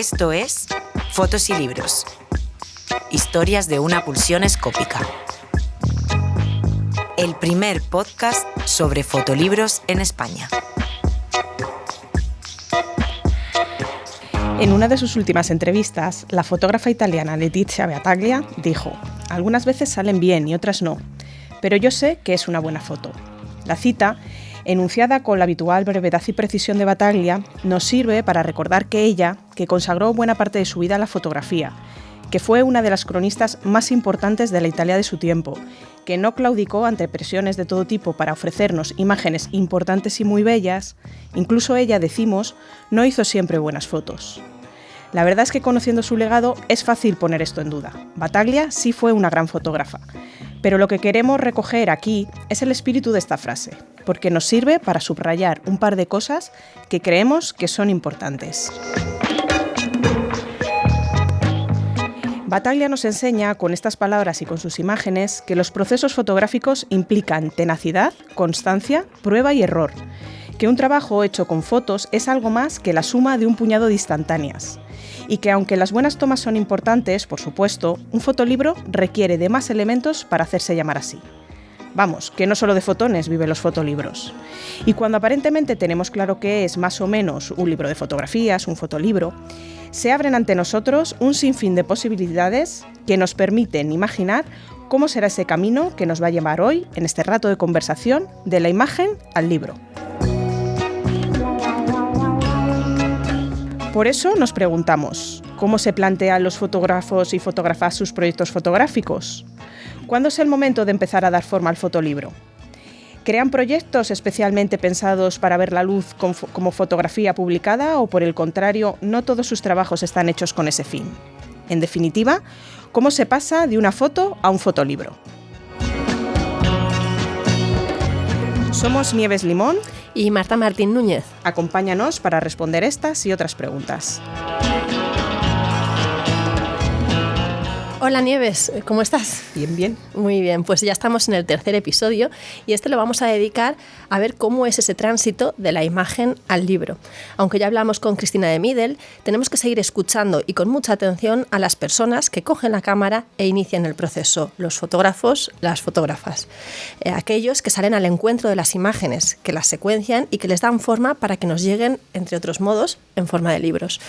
Esto es Fotos y Libros. Historias de una pulsión escópica. El primer podcast sobre fotolibros en España. En una de sus últimas entrevistas, la fotógrafa italiana Letizia Battaglia dijo: «Algunas veces salen bien y otras no, pero yo sé que es una buena foto». La cita, enunciada con la habitual brevedad y precisión de Battaglia, nos sirve para recordar que ella, que consagró buena parte de su vida a la fotografía, que fue una de las cronistas más importantes de la Italia de su tiempo, que no claudicó ante presiones de todo tipo para ofrecernos imágenes importantes y muy bellas, incluso ella, decimos, no hizo siempre buenas fotos. La verdad es que conociendo su legado es fácil poner esto en duda. Battaglia sí fue una gran fotógrafa, pero lo que queremos recoger aquí es el espíritu de esta frase, porque nos sirve para subrayar un par de cosas que creemos que son importantes. Battaglia nos enseña con estas palabras y con sus imágenes que los procesos fotográficos implican tenacidad, constancia, prueba y error, que un trabajo hecho con fotos es algo más que la suma de un puñado de instantáneas, y que aunque las buenas tomas son importantes, por supuesto, un fotolibro requiere de más elementos para hacerse llamar así. Vamos, que no solo de fotones viven los fotolibros. Y cuando aparentemente tenemos claro qué es más o menos un libro de fotografías, un fotolibro, se abren ante nosotros un sinfín de posibilidades que nos permiten imaginar cómo será ese camino que nos va a llevar hoy, en este rato de conversación, de la imagen al libro. Por eso nos preguntamos, ¿cómo se plantean los fotógrafos y fotógrafas sus proyectos fotográficos? ¿Cuándo es el momento de empezar a dar forma al fotolibro? ¿Crean proyectos especialmente pensados para ver la luz como fotografía publicada o, por el contrario, no todos sus trabajos están hechos con ese fin? En definitiva, ¿cómo se pasa de una foto a un fotolibro? Somos Nieves Limón y Marta Martín Núñez. Acompáñanos para responder estas y otras preguntas. Hola Nieves, ¿cómo estás? Bien, bien. Muy bien, pues ya estamos en el tercer episodio y este lo vamos a dedicar a ver cómo es ese tránsito de la imagen al libro. Aunque ya hablamos con Cristina de Midel, tenemos que seguir escuchando y con mucha atención a las personas que cogen la cámara e inician el proceso, los fotógrafos, las fotógrafas. Aquellos que salen al encuentro de las imágenes, que las secuencian y que les dan forma para que nos lleguen, entre otros modos, en forma de libros.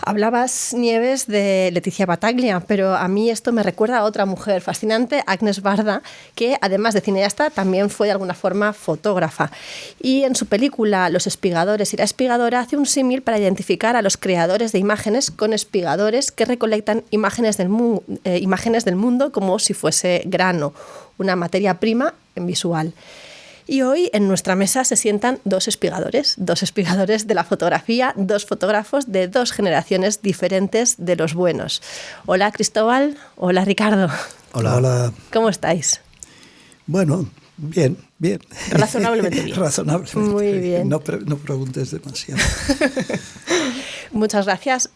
Hablabas, Nieves, de Letizia Battaglia, pero a mí esto me recuerda a otra mujer fascinante, Agnes Varda, que además de cineasta también fue de alguna forma fotógrafa. Y en su película Los espigadores y la espigadora hace un símil para identificar a los creadores de imágenes con espigadores que recolectan imágenes del mundo como si fuese grano, una materia prima en visual. Y hoy en nuestra mesa se sientan dos espigadores de la fotografía, dos fotógrafos de dos generaciones diferentes de los buenos. Hola Cristóbal, hola Ricardo. Hola. Hola. ¿Cómo estáis? Bueno, bien. Razonablemente bien. Razonablemente muy bien. No preguntes demasiado. Muchas gracias,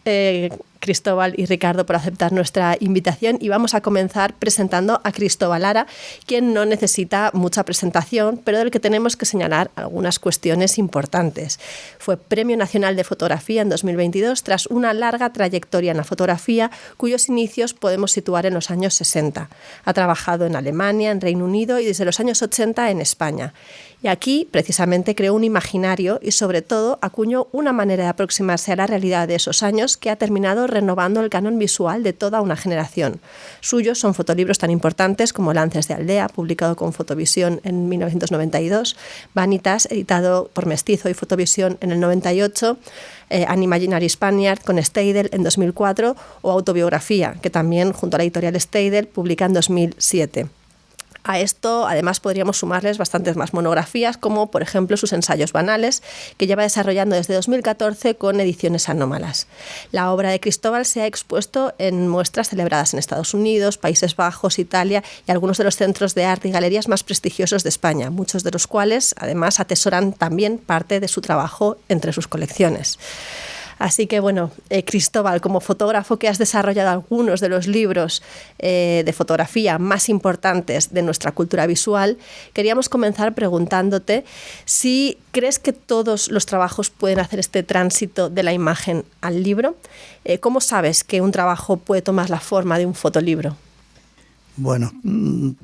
Cristóbal y Ricardo, por aceptar nuestra invitación, y vamos a comenzar presentando a Cristóbal Lara, quien no necesita mucha presentación, pero del que tenemos que señalar algunas cuestiones importantes. Fue Premio Nacional de Fotografía en 2022 tras una larga trayectoria en la fotografía, cuyos inicios podemos situar en los años 60. Ha trabajado en Alemania, en Reino Unido y desde los años 80 en España. Y aquí, precisamente, creó un imaginario y, sobre todo, acuñó una manera de aproximarse a la realidad de esos años que ha terminado renovando el canon visual de toda una generación. Suyos son fotolibros tan importantes como Lances de Aldea, publicado con Fotovisión en 1992, Vanitas, editado por Mestizo y Fotovisión en el 98, Unimaginary Spaniard con Steidel en 2004 o Autobiografía, que también, junto a la editorial Steidel, publica en 2007. A esto, además, podríamos sumarles bastantes más monografías, como, por ejemplo, sus ensayos banales, que lleva desarrollando desde 2014 con Ediciones Anómalas. La obra de Cristóbal se ha expuesto en muestras celebradas en Estados Unidos, Países Bajos, Italia y algunos de los centros de arte y galerías más prestigiosos de España, muchos de los cuales, además, atesoran también parte de su trabajo entre sus colecciones. Así que bueno, Cristóbal, como fotógrafo que has desarrollado algunos de los libros de fotografía más importantes de nuestra cultura visual, queríamos comenzar preguntándote si crees que todos los trabajos pueden hacer este tránsito de la imagen al libro. ¿Cómo sabes que un trabajo puede tomar la forma de un fotolibro? Bueno,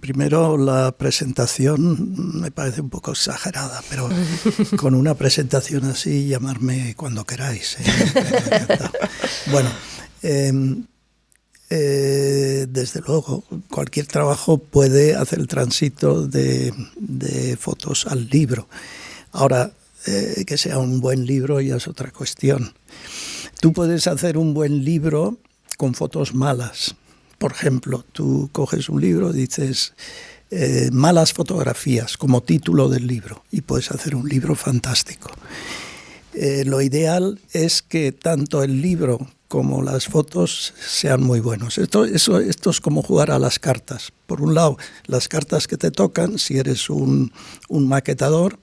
primero la presentación me parece un poco exagerada, pero con una presentación así llamarme cuando queráis. Bueno, desde luego, cualquier trabajo puede hacer el tránsito de fotos al libro. Ahora, que sea un buen libro ya es otra cuestión. Tú puedes hacer un buen libro con fotos malas. Por ejemplo, tú coges un libro, dices malas fotografías como título del libro y puedes hacer un libro fantástico. Lo ideal es que tanto el libro como las fotos sean muy buenos. Esto es como jugar a las cartas. Por un lado, las cartas que te tocan si eres un maquetador,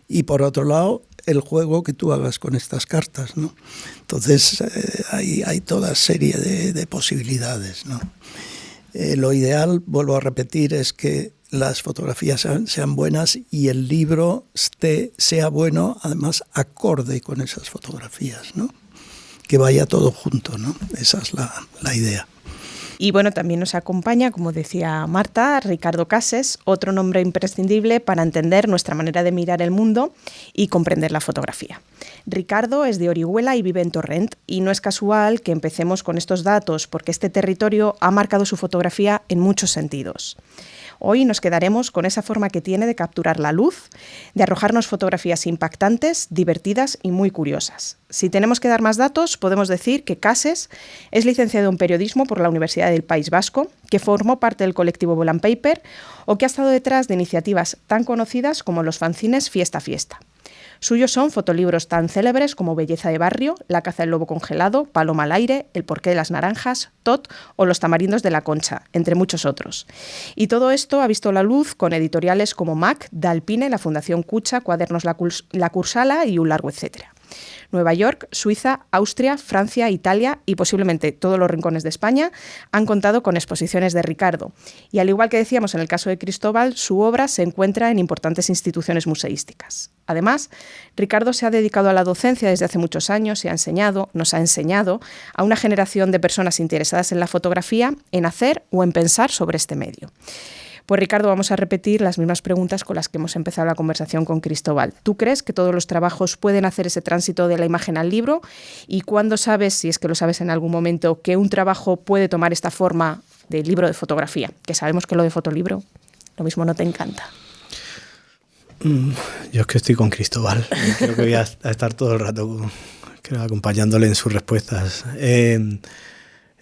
y por otro lado, el juego que tú hagas con estas cartas, ¿no? Entonces, hay toda serie de posibilidades, ¿no? Lo ideal, vuelvo a repetir, es que las fotografías sean buenas y el libro sea bueno, además acorde con esas fotografías, ¿no? Que vaya todo junto, ¿no? Esa es la idea. Y bueno, también nos acompaña, como decía Marta, Ricardo Cases, otro nombre imprescindible para entender nuestra manera de mirar el mundo y comprender la fotografía. Ricardo es de Orihuela y vive en Torrent, y no es casual que empecemos con estos datos porque este territorio ha marcado su fotografía en muchos sentidos. Hoy nos quedaremos con esa forma que tiene de capturar la luz, de arrojarnos fotografías impactantes, divertidas y muy curiosas. Si tenemos que dar más datos, podemos decir que Cases es licenciado en periodismo por la Universidad del País Vasco, que formó parte del colectivo Volant Paper o que ha estado detrás de iniciativas tan conocidas como los fanzines Fiesta Fiesta. Suyos son fotolibros tan célebres como Belleza de barrio, La caza del lobo congelado, Paloma al aire, El porqué de las naranjas, Tot o Los tamarindos de la Concha, entre muchos otros. Y todo esto ha visto la luz con editoriales como Mac, Da Alpine, la Fundación Cucha, Cuadernos La Cursala y un largo etcétera. Nueva York, Suiza, Austria, Francia, Italia y posiblemente todos los rincones de España han contado con exposiciones de Ricardo. Y al igual que decíamos en el caso de Cristóbal, su obra se encuentra en importantes instituciones museísticas. Además, Ricardo se ha dedicado a la docencia desde hace muchos años y nos ha enseñado a una generación de personas interesadas en la fotografía en hacer o en pensar sobre este medio. Pues Ricardo, vamos a repetir las mismas preguntas con las que hemos empezado la conversación con Cristóbal. ¿Tú crees que todos los trabajos pueden hacer ese tránsito de la imagen al libro? ¿Y cuándo sabes, si es que lo sabes en algún momento, que un trabajo puede tomar esta forma de libro de fotografía? Que sabemos que lo de fotolibro lo mismo no te encanta. Yo es que estoy con Cristóbal. Creo que voy a estar todo el rato acompañándole en sus respuestas.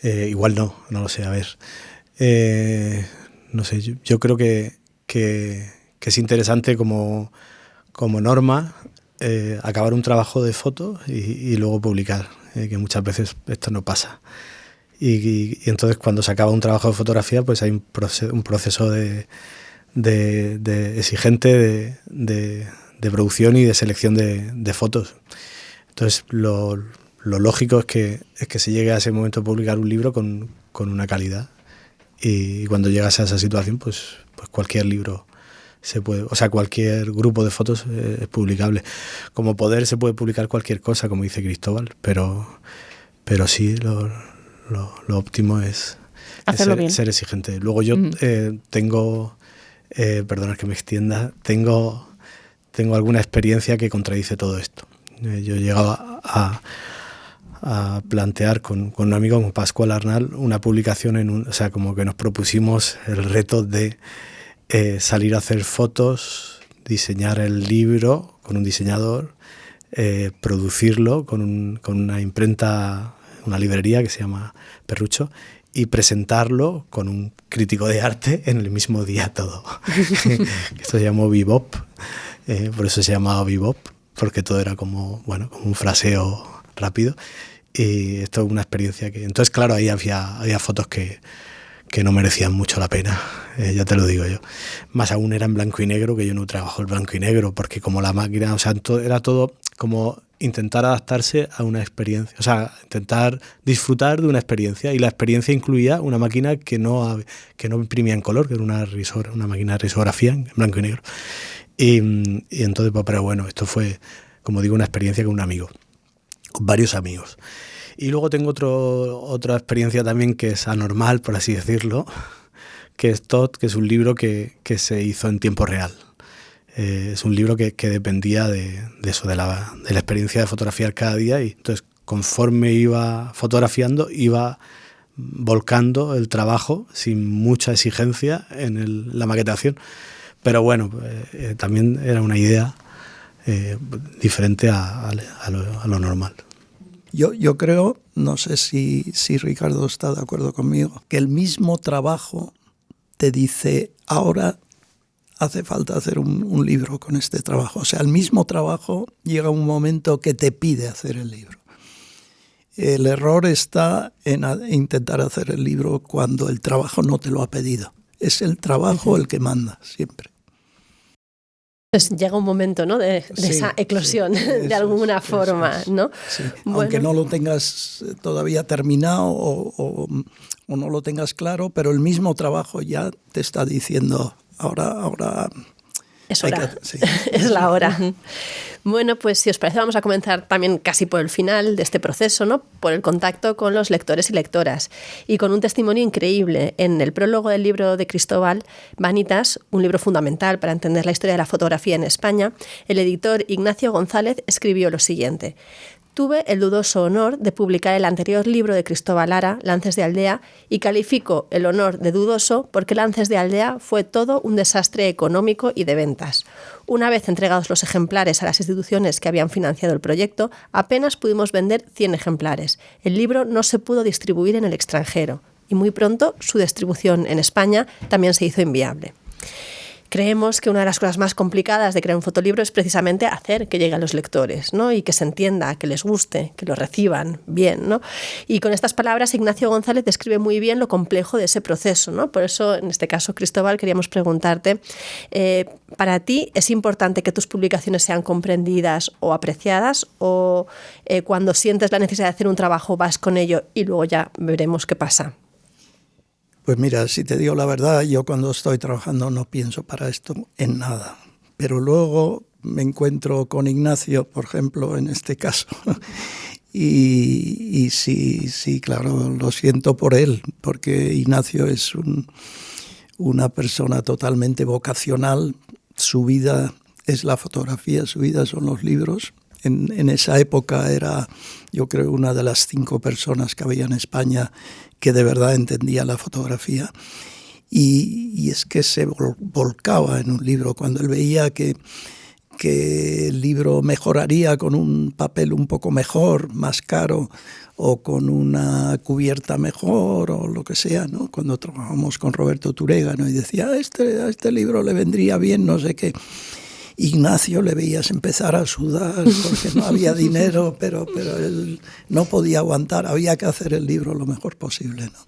Igual no lo sé, a ver. No sé, yo creo que es interesante como norma acabar un trabajo de foto y luego publicar, que muchas veces esto no pasa. Y entonces cuando se acaba un trabajo de fotografía, pues hay un proceso de exigente de producción y de selección de fotos. Entonces lo lógico es que se llegue a ese momento de publicar un libro con una calidad. Y cuando llegas a esa situación, pues cualquier libro se puede, o sea, cualquier grupo de fotos es publicable. Como poder se puede publicar cualquier cosa, como dice Cristóbal, pero sí, lo óptimo es ser exigente. Luego yo tengo, perdonad que me extienda, tengo alguna experiencia que contradice todo esto. Yo he llegado a plantear con un amigo, con Pascual Arnal, una publicación o sea, como que nos propusimos el reto de salir a hacer fotos, diseñar el libro con un diseñador, producirlo con una imprenta, una librería que se llama Perrucho, y presentarlo con un crítico de arte en el mismo día todo. Esto se llamó Bebop, por eso se llamaba Bebop, porque todo era como un fraseo rápido. Y esto es una experiencia que... Entonces, claro, ahí había fotos que no merecían mucho la pena, ya te lo digo yo. Más aún era en blanco y negro, que yo no trabajo el blanco y negro, porque como la máquina, o sea, era todo como intentar adaptarse a una experiencia, o sea, intentar disfrutar de una experiencia, y la experiencia incluía una máquina que no imprimía en color, que era una máquina de risografía en blanco y negro. Y entonces, pues, pero bueno, esto fue, como digo, una experiencia con un amigo, con varios amigos. Y luego tengo otra experiencia también que es anormal, por así decirlo, que es Todd, que es un libro que se hizo en tiempo real. Es un libro que dependía de eso, de la experiencia de fotografiar cada día, y entonces conforme iba fotografiando iba volcando el trabajo sin mucha exigencia en la maquetación. Pero bueno, también era una idea diferente a lo normal. Yo creo, no sé si Ricardo está de acuerdo conmigo, que el mismo trabajo te dice, ahora hace falta hacer un libro con este trabajo. O sea, el mismo trabajo llega un momento que te pide hacer el libro. El error está en intentar hacer el libro cuando el trabajo no te lo ha pedido. Es el trabajo el que manda, siempre. Pues llega un momento, ¿no?, de esa eclosión, de alguna forma, ¿no? Sí. Bueno. Aunque no lo tengas todavía terminado o no lo tengas claro, pero el mismo trabajo ya te está diciendo, ahora es hora. Sí. Es la hora. Bueno, pues si os parece vamos a comenzar también casi por el final de este proceso, ¿no?, por el contacto con los lectores y lectoras, y con un testimonio increíble. En el prólogo del libro de Cristóbal, Vanitas, un libro fundamental para entender la historia de la fotografía en España, el editor Ignacio González escribió lo siguiente: tuve el dudoso honor de publicar el anterior libro de Cristóbal Lara, Lances de Aldea, y califico el honor de dudoso porque Lances de Aldea fue todo un desastre económico y de ventas. Una vez entregados los ejemplares a las instituciones que habían financiado el proyecto, apenas pudimos vender 100 ejemplares. El libro no se pudo distribuir en el extranjero y muy pronto su distribución en España también se hizo inviable. Creemos que una de las cosas más complicadas de crear un fotolibro es precisamente hacer que llegue a los lectores, ¿no?, y que se entienda, que les guste, que lo reciban bien, ¿no? Y con estas palabras Ignacio González describe muy bien lo complejo de ese proceso, ¿no? Por eso, en este caso, Cristóbal, queríamos preguntarte, ¿para ti es importante que tus publicaciones sean comprendidas o apreciadas, o cuando sientes la necesidad de hacer un trabajo vas con ello y luego ya veremos qué pasa? Pues mira, si te digo la verdad, yo cuando estoy trabajando no pienso para esto en nada. Pero luego me encuentro con Ignacio, por ejemplo, en este caso. Y sí, claro, lo siento por él, porque Ignacio es una persona totalmente vocacional. Su vida es la fotografía, su vida son los libros. En esa época era, yo creo, una de las 5 personas que había en España que de verdad entendía la fotografía. Y es que se volcaba en un libro. Cuando él veía que el libro mejoraría con un papel un poco mejor, más caro, o con una cubierta mejor, o lo que sea, ¿no? Cuando trabajamos con Roberto Turega, ¿no?, y decía, a este libro le vendría bien, no sé qué. Ignacio le veías empezar a sudar porque no había dinero, pero él no podía aguantar, había que hacer el libro lo mejor posible, ¿no?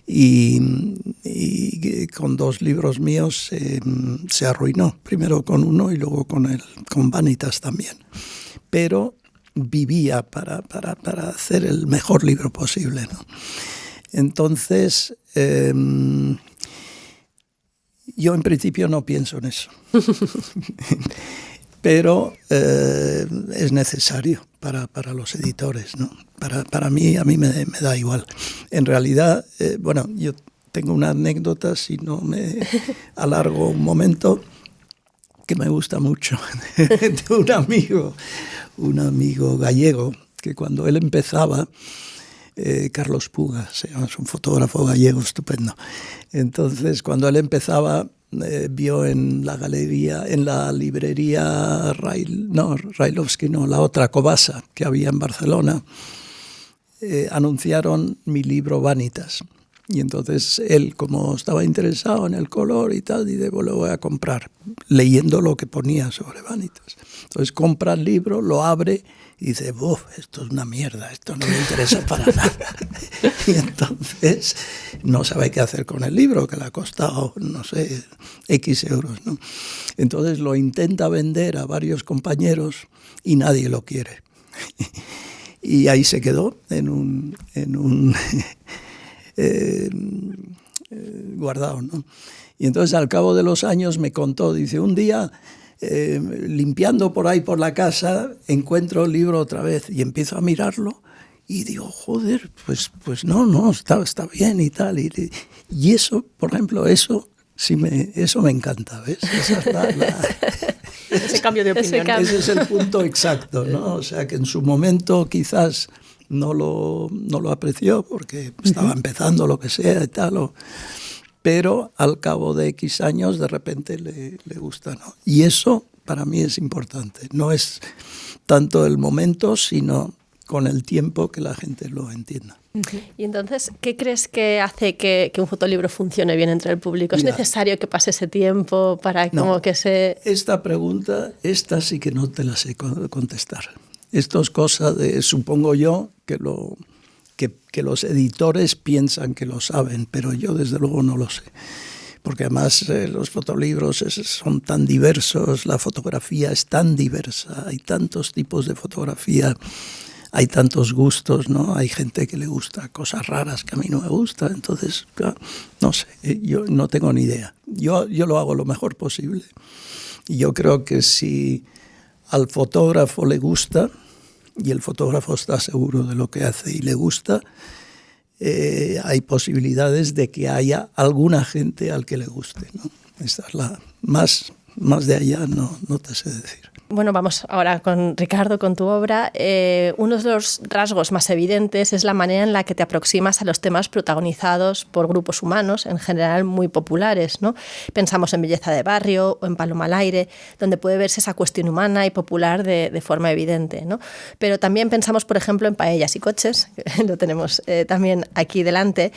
Y con 2 libros míos se arruinó, primero con uno y luego con Vanitas también. Pero vivía para hacer el mejor libro posible, ¿no? Entonces, yo en principio no pienso en eso, pero es necesario para los editores, ¿no? Para mí, a mí me da igual. En realidad, bueno, yo tengo una anécdota, si no me alargo un momento, que me gusta mucho, de un amigo gallego, que cuando él empezaba, Carlos Puga, es un fotógrafo gallego estupendo. Entonces, cuando él empezaba, vio en la galería, en la librería Railovsky, la otra Cobasa que había en Barcelona, anunciaron mi libro Vanitas. Y entonces él, como estaba interesado en el color y tal, dice, pues lo voy a comprar, leyendo lo que ponía sobre Vanitas. Entonces compra el libro, lo abre y dice, ¡buf! Esto es una mierda, esto no me interesa para nada. Y entonces no sabe qué hacer con el libro, que le ha costado, no sé, X euros, ¿no? Entonces lo intenta vender a varios compañeros y nadie lo quiere. Y ahí se quedó en un guardado, ¿no? Y entonces al cabo de los años me contó, dice, un día limpiando por ahí por la casa encuentro el libro otra vez y empiezo a mirarlo y digo, joder, pues no, está bien y tal. Y eso, por ejemplo, eso me encanta, ¿ves? Esa es ese cambio de opinión. Ese es el punto exacto, ¿no? O sea, que en su momento quizás no lo apreció porque estaba empezando lo que sea y tal, pero al cabo de X años de repente le gusta, ¿no? Y eso para mí es importante. No es tanto el momento, sino con el tiempo que la gente lo entienda. Y entonces, ¿qué crees que hace que un fotolibro funcione bien entre el público? ¿Es necesario que pase ese tiempo para como que se...? Esta pregunta, esta sí que no te la sé contestar. Esto es cosa de, supongo yo, que los editores piensan que lo saben, pero yo desde luego no lo sé. Porque además los fotolibros son tan diversos, la fotografía es tan diversa, hay tantos tipos de fotografía, hay tantos gustos, ¿no? Hay gente que le gusta cosas raras que a mí no me gustan, entonces, no sé, yo no tengo ni idea. Yo lo hago lo mejor posible. Y yo creo que si al fotógrafo le gusta, y el fotógrafo está seguro de lo que hace y le gusta, hay posibilidades de que haya alguna gente al que le guste, ¿no? Esta es la más de allá no te sé decir. Bueno, vamos ahora con Ricardo, con tu obra. Uno de los rasgos más evidentes es la manera en la que te aproximas a los temas protagonizados por grupos humanos, en general muy populares, ¿no? Pensamos en Belleza de barrio o en Paloma al aire, donde puede verse esa cuestión humana y popular de forma evidente, ¿no? Pero también pensamos, por ejemplo, en Paellas y coches, que lo tenemos también aquí delante,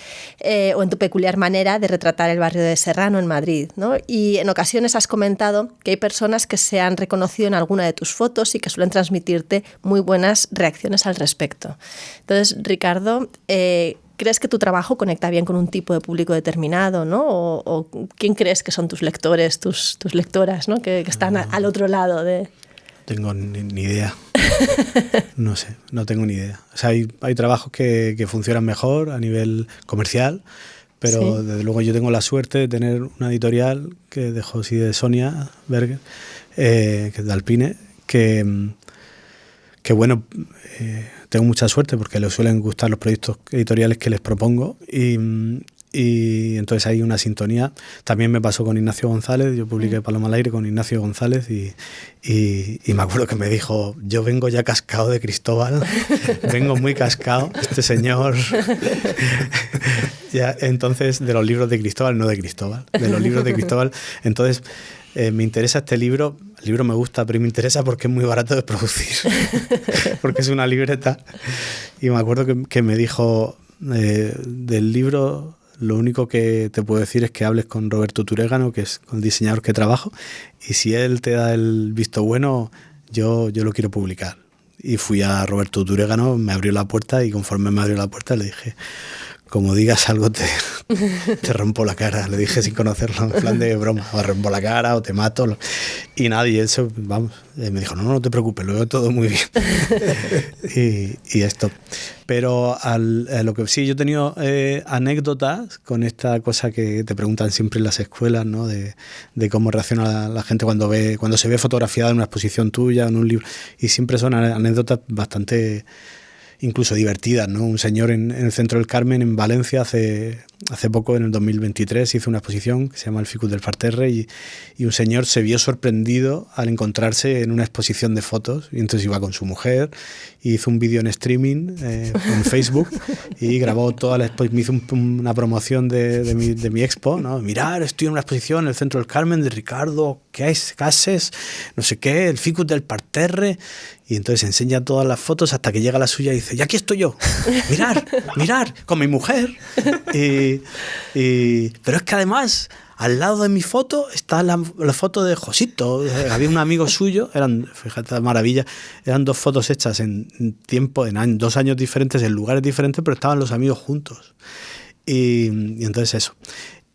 o en tu peculiar manera de retratar el barrio de Serrano en Madrid, ¿no? Y en ocasiones has comentado que hay personas que se han reconocido en alguna de tus fotos y que suelen transmitirte muy buenas reacciones al respecto. Entonces, Ricardo, ¿crees que tu trabajo conecta bien con un tipo de público determinado, ¿no? ¿O quién crees que son tus lectores, tus lectoras, ¿no? que están al otro lado de...? No tengo ni idea. No sé, no tengo ni idea. O sea, hay trabajos que funcionan mejor a nivel comercial, pero sí, desde luego yo tengo la suerte de tener una editorial que dejó sí de Sonia Berger, que es de Alpine, que bueno, tengo mucha suerte porque les suelen gustar los proyectos editoriales que les propongo y entonces hay una sintonía. También me pasó con Ignacio González, yo publiqué Paloma al aire con Ignacio González y me acuerdo que me dijo, yo vengo ya cascado de Cristóbal, vengo muy cascado, este señor. Ya, entonces, de los libros de Cristóbal, no de Cristóbal, de los libros de Cristóbal. Entonces, me interesa este libro, el libro me gusta, pero me interesa porque es muy barato de producir, porque es una libreta. Y me acuerdo que me dijo, del libro, lo único que te puedo decir es que hables con Roberto Turégano, que es con el diseñador que trabajo, y si él te da el visto bueno, yo lo quiero publicar. Y fui a Roberto Turégano, me abrió la puerta y conforme me abrió la puerta le dije, como digas algo te rompo la cara, le dije sin conocerlo, en plan de broma, o rompo la cara o te mato. Y nadie, eso, vamos, me dijo, no te preocupes, lo veo todo muy bien. y esto. Pero lo que sí, yo he tenido anécdotas con esta cosa que te preguntan siempre en las escuelas, ¿no? De cómo reacciona la gente cuando se ve fotografiada en una exposición tuya, en un libro, y siempre son anécdotas bastante incluso divertidas, ¿no? Un señor en el Centro del Carmen, en Valencia, hace poco, en el 2023, hizo una exposición que se llama El Ficus del Parterre y un señor se vio sorprendido al encontrarse en una exposición de fotos y entonces iba con su mujer y hizo un vídeo en streaming en Facebook y grabó toda la exposición, me hizo una promoción de mi expo, ¿no? Mirar, estoy en una exposición en el Centro del Carmen de Ricardo Cases, no sé qué, El Ficus del Parterre. Y entonces enseña todas las fotos hasta que llega la suya y dice, y aquí estoy yo, mirar, con mi mujer. Pero es que además, al lado de mi foto está la foto de Josito. Había un amigo suyo, fíjate la maravilla, eran 2 fotos hechas en 2 años diferentes, en lugares diferentes, pero estaban los amigos juntos. Y entonces eso.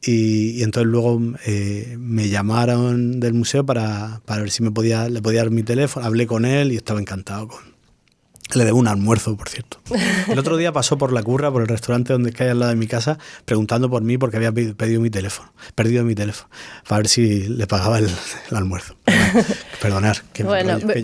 Y entonces luego me llamaron del museo para ver si le podía dar mi teléfono. Hablé con él y estaba encantado. Le debo un almuerzo, por cierto. El otro día pasó por La Curra, por el restaurante donde hay al lado de mi casa, preguntando por mí porque había perdido mi teléfono, para ver si le pagaba el almuerzo. Perdonar, que me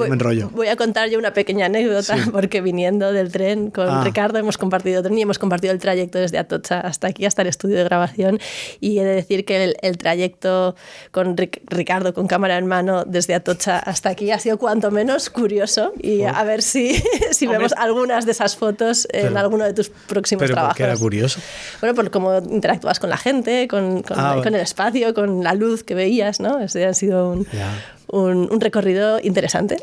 enrollo. Voy a contar yo una pequeña anécdota, porque viniendo del tren con Ricardo hemos compartido tren y hemos compartido el trayecto desde Atocha hasta aquí, hasta el estudio de grabación, y he de decir que el trayecto con Ricardo con cámara en mano desde Atocha hasta aquí ha sido cuanto menos curioso, y a ver si vemos algunas de esas fotos en alguno de tus próximos trabajos. ¿Pero por qué era curioso? Bueno, por cómo interactúas con la gente, con el espacio, con la luz que veías, ¿no? Ha sido un recorrido interesante.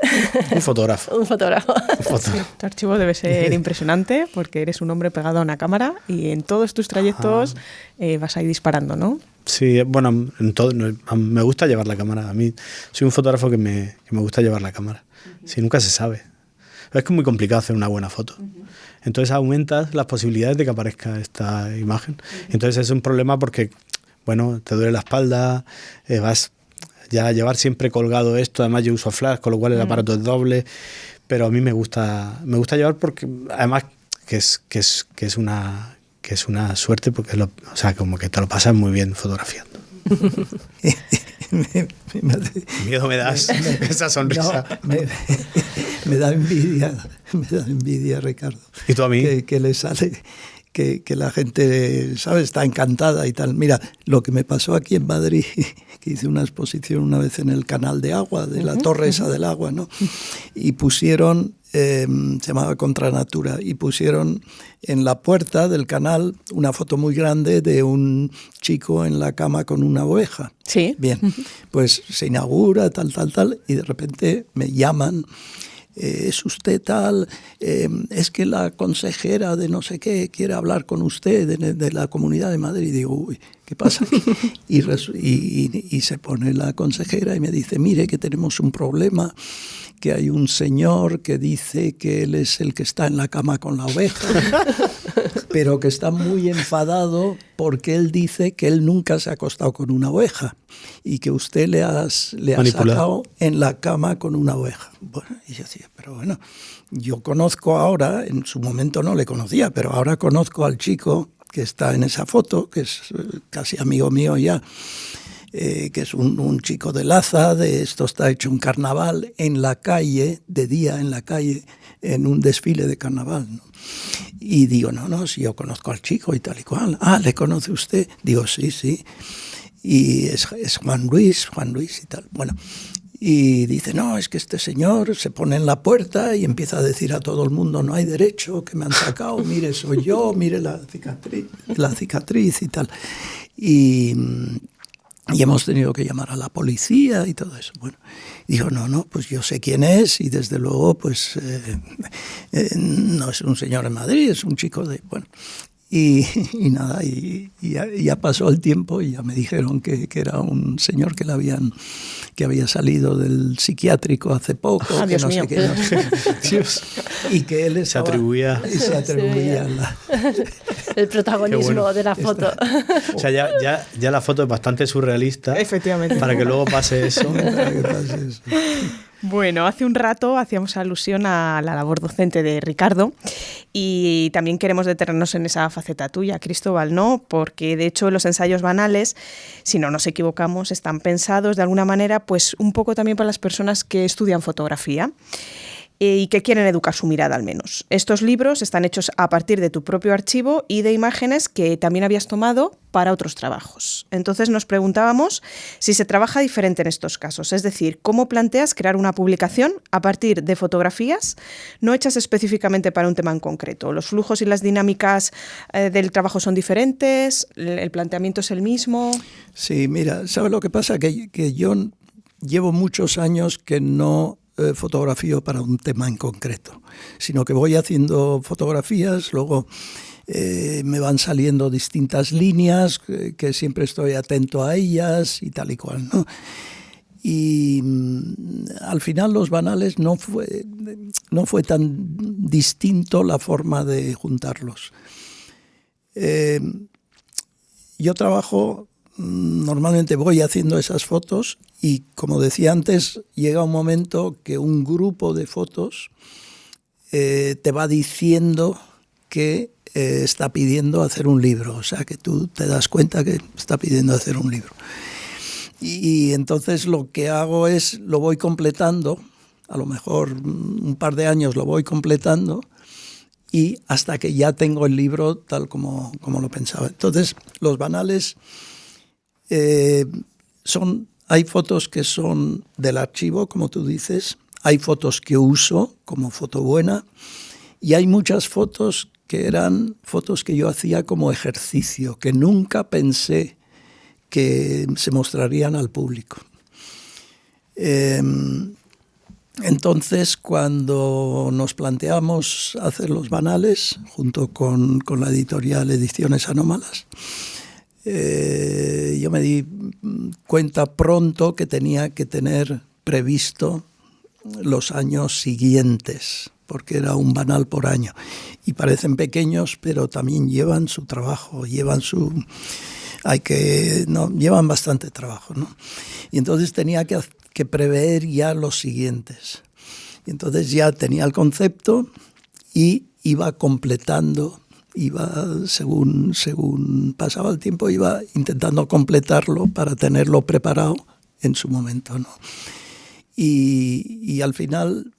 Un fotógrafo. Un fotógrafo. Sí, tu archivo debe ser impresionante porque eres un hombre pegado a una cámara y en todos tus trayectos vas ahí disparando, ¿no? Sí, bueno, en todo. Me gusta llevar la cámara. A mí soy un fotógrafo que me gusta llevar la cámara. Sí, nunca se sabe. Es que es muy complicado hacer una buena foto. Entonces aumentas las posibilidades de que aparezca esta imagen. Entonces es un problema porque, bueno, te duele la espalda, vas ya a llevar siempre colgado esto. Además yo uso flash, con lo cual el aparato es doble. Pero a mí me gusta llevar porque, además, que es una suerte porque o sea, como que te lo pasas muy bien fotografiando. Miedo me das esa sonrisa. No, me da envidia, Ricardo. ¿Y tú a mí? Que le sale, que la gente, ¿sabes?, está encantada y tal. Mira, lo que me pasó aquí en Madrid, que hice una exposición una vez en el canal de agua, de la torre esa del agua, ¿no? Y pusieron, se llamaba Contra Natura, y pusieron en la puerta del canal una foto muy grande de un chico en la cama con una oveja. Sí. Bien, pues se inaugura, tal, y de repente me llaman. ¿Es usted tal? Es que la consejera de no sé qué quiere hablar con usted de la Comunidad de Madrid. Y digo, uy, ¿qué pasa aquí? Y se pone la consejera y me dice, mire que tenemos un problema, que hay un señor que dice que él es el que está en la cama con la oveja, pero que está muy enfadado porque él dice que él nunca se ha acostado con una oveja y que usted le ha sacado en la cama con una oveja. Bueno, y yo decía, pero bueno, yo conozco ahora, en su momento no le conocía, pero ahora conozco al chico que está en esa foto, que es casi amigo mío ya, que es un chico de Laza, esto está hecho un carnaval en la calle, de día en la calle, en un desfile de carnaval, ¿no? Y digo, no, si yo conozco al chico y tal y cual. Ah, ¿le conoce usted? Digo, sí. Y es Juan Luis y tal. Bueno, y dice, no, es que este señor se pone en la puerta y empieza a decir a todo el mundo, no hay derecho, que me han sacado, mire, soy yo, mire la cicatriz y tal. Y hemos tenido que llamar a la policía y todo eso. Bueno, dijo, no, pues yo sé quién es y desde luego, pues no es un señor en Madrid, es un chico de... Bueno, y nada, y ya pasó el tiempo y ya me dijeron que era un señor que había salido del psiquiátrico hace poco, que Dios no mío. sé qué, Dios. Y que él se atribuía el protagonismo de la foto. O sea, ya la foto es bastante surrealista. Efectivamente. Para que luego pase eso. Bueno, hace un rato hacíamos alusión a la labor docente de Ricardo y también queremos detenernos en esa faceta tuya, Cristóbal, ¿no? Porque de hecho los ensayos banales, si no nos equivocamos, están pensados de alguna manera pues un poco también para las personas que estudian fotografía y que quieren educar su mirada al menos. Estos libros están hechos a partir de tu propio archivo y de imágenes que también habías tomado para otros trabajos. Entonces nos preguntábamos si se trabaja diferente en estos casos, es decir, ¿cómo planteas crear una publicación a partir de fotografías no hechas específicamente para un tema en concreto? ¿Los flujos y las dinámicas del trabajo son diferentes? ¿El planteamiento es el mismo? Sí, mira, ¿sabes lo que pasa? Que yo llevo muchos años que no fotografío para un tema en concreto, sino que voy haciendo fotografías, luego me van saliendo distintas líneas que siempre estoy atento a ellas y tal y cual, ¿no? Y al final Los Banales no fue tan distinto la forma de juntarlos. Yo trabajo, normalmente voy haciendo esas fotos y, como decía antes, llega un momento que un grupo de fotos te va diciendo que está pidiendo hacer un libro, o sea que tú te das cuenta que está pidiendo hacer un libro. Y entonces lo que hago es, lo voy completando, a lo mejor un par de años lo voy completando, y hasta que ya tengo el libro tal como lo pensaba. Entonces, Los Banales, hay fotos que son del archivo, como tú dices, hay fotos que uso como foto buena, y hay muchas fotos que eran fotos que yo hacía como ejercicio, que nunca pensé que se mostrarían al público. Entonces, cuando nos planteamos hacer Los Banales, junto con la editorial Ediciones Anómalas, yo me di cuenta pronto que tenía que tener previsto los años siguientes, porque era un banal por año. Y parecen pequeños, pero también llevan su trabajo, llevan bastante trabajo, ¿no? Y entonces tenía que prever ya los siguientes. Y entonces ya tenía el concepto y iba completando, según pasaba el tiempo, iba intentando completarlo para tenerlo preparado en su momento, ¿no? Y al final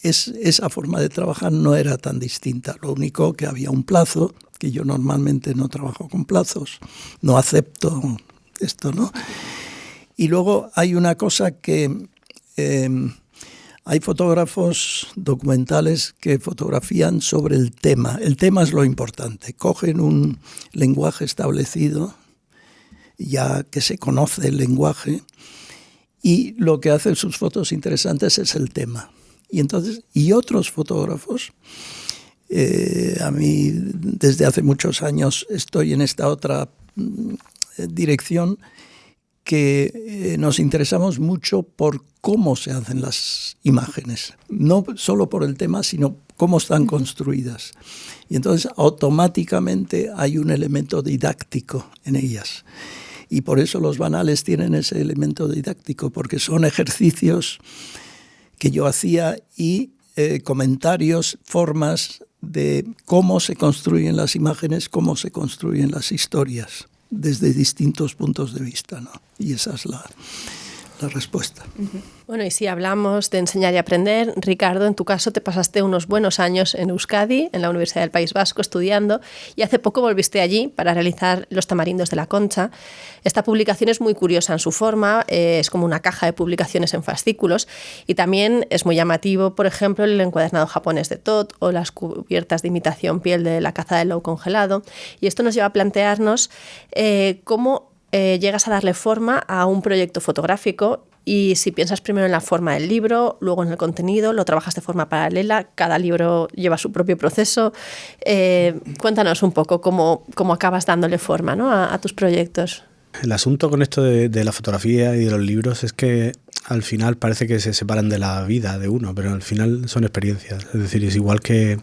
esa forma de trabajar no era tan distinta. Lo único que había un plazo, que yo normalmente no trabajo con plazos, no acepto esto, ¿no? Y luego hay una cosa que hay fotógrafos documentales que fotografían sobre el tema. El tema es lo importante. Cogen un lenguaje establecido, ya que se conoce el lenguaje, y lo que hacen sus fotos interesantes es el tema. Y otros fotógrafos, a mí desde hace muchos años estoy en esta otra dirección, que nos interesamos mucho por cómo se hacen las imágenes, no solo por el tema, sino cómo están construidas. Y entonces automáticamente hay un elemento didáctico en ellas. Y por eso Los Banales tienen ese elemento didáctico, porque son ejercicios que yo hacía y comentarios, formas de cómo se construyen las imágenes, cómo se construyen las historias, desde distintos puntos de vista, ¿no? Y esa es la respuesta. Bueno, y si hablamos de enseñar y aprender, Ricardo, en tu caso te pasaste unos buenos años en Euskadi, en la Universidad del País Vasco, estudiando, y hace poco volviste allí para realizar Los Tamarindos de la Concha. Esta publicación es muy curiosa en su forma, es como una caja de publicaciones en fascículos, y también es muy llamativo, por ejemplo, el encuadernado japonés de Todd o las cubiertas de imitación piel de La caza del lobo congelado. Y esto nos lleva a plantearnos cómo llegas a darle forma a un proyecto fotográfico, y si piensas primero en la forma del libro, luego en el contenido, lo trabajas de forma paralela, cada libro lleva su propio proceso. Cuéntanos un poco cómo acabas dándole forma, ¿no?, a tus proyectos. El asunto con esto de la fotografía y de los libros es que al final parece que se separan de la vida de uno, pero al final son experiencias. Es decir, es igual que,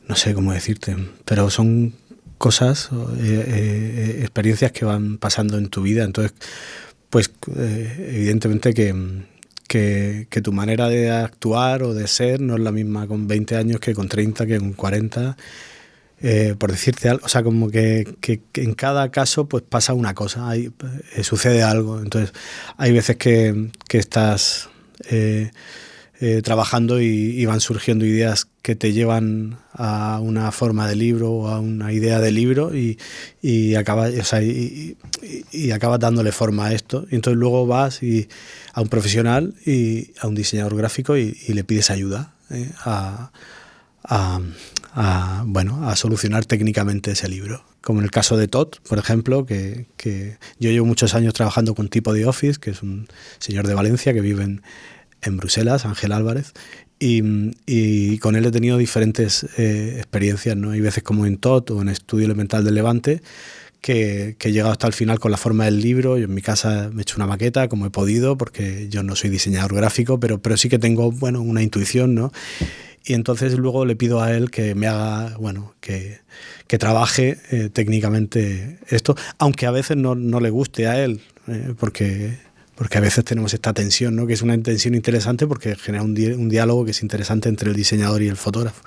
no sé cómo decirte, pero son cosas, experiencias que van pasando en tu vida. Entonces, pues evidentemente que tu manera de actuar o de ser no es la misma con 20 años que con 30, que con 40, por decirte algo. O sea, como que en cada caso pues pasa una cosa, sucede algo. Entonces, hay veces que estás trabajando y van surgiendo ideas que te llevan a una forma de libro o a una idea de libro y acabas dándole forma a esto. Y entonces luego vas a un profesional y a un diseñador gráfico y le pides ayuda a solucionar técnicamente ese libro. Como en el caso de Todd, por ejemplo, que yo llevo muchos años trabajando con Tipo de Office, que es un señor de Valencia que vive en Bruselas, Ángel Álvarez, y con él he tenido diferentes experiencias, ¿no? Hay veces como en TOT o en Estudio Elemental del Levante, que he llegado hasta el final con la forma del libro. Yo en mi casa me he hecho una maqueta como he podido, porque yo no soy diseñador gráfico, pero sí que tengo, bueno, una intuición, ¿no? Y entonces luego le pido a él que me haga, bueno, que trabaje técnicamente esto, aunque a veces no le guste a él, porque a veces tenemos esta tensión, ¿no? Que es una tensión interesante porque genera un diálogo que es interesante entre el diseñador y el fotógrafo.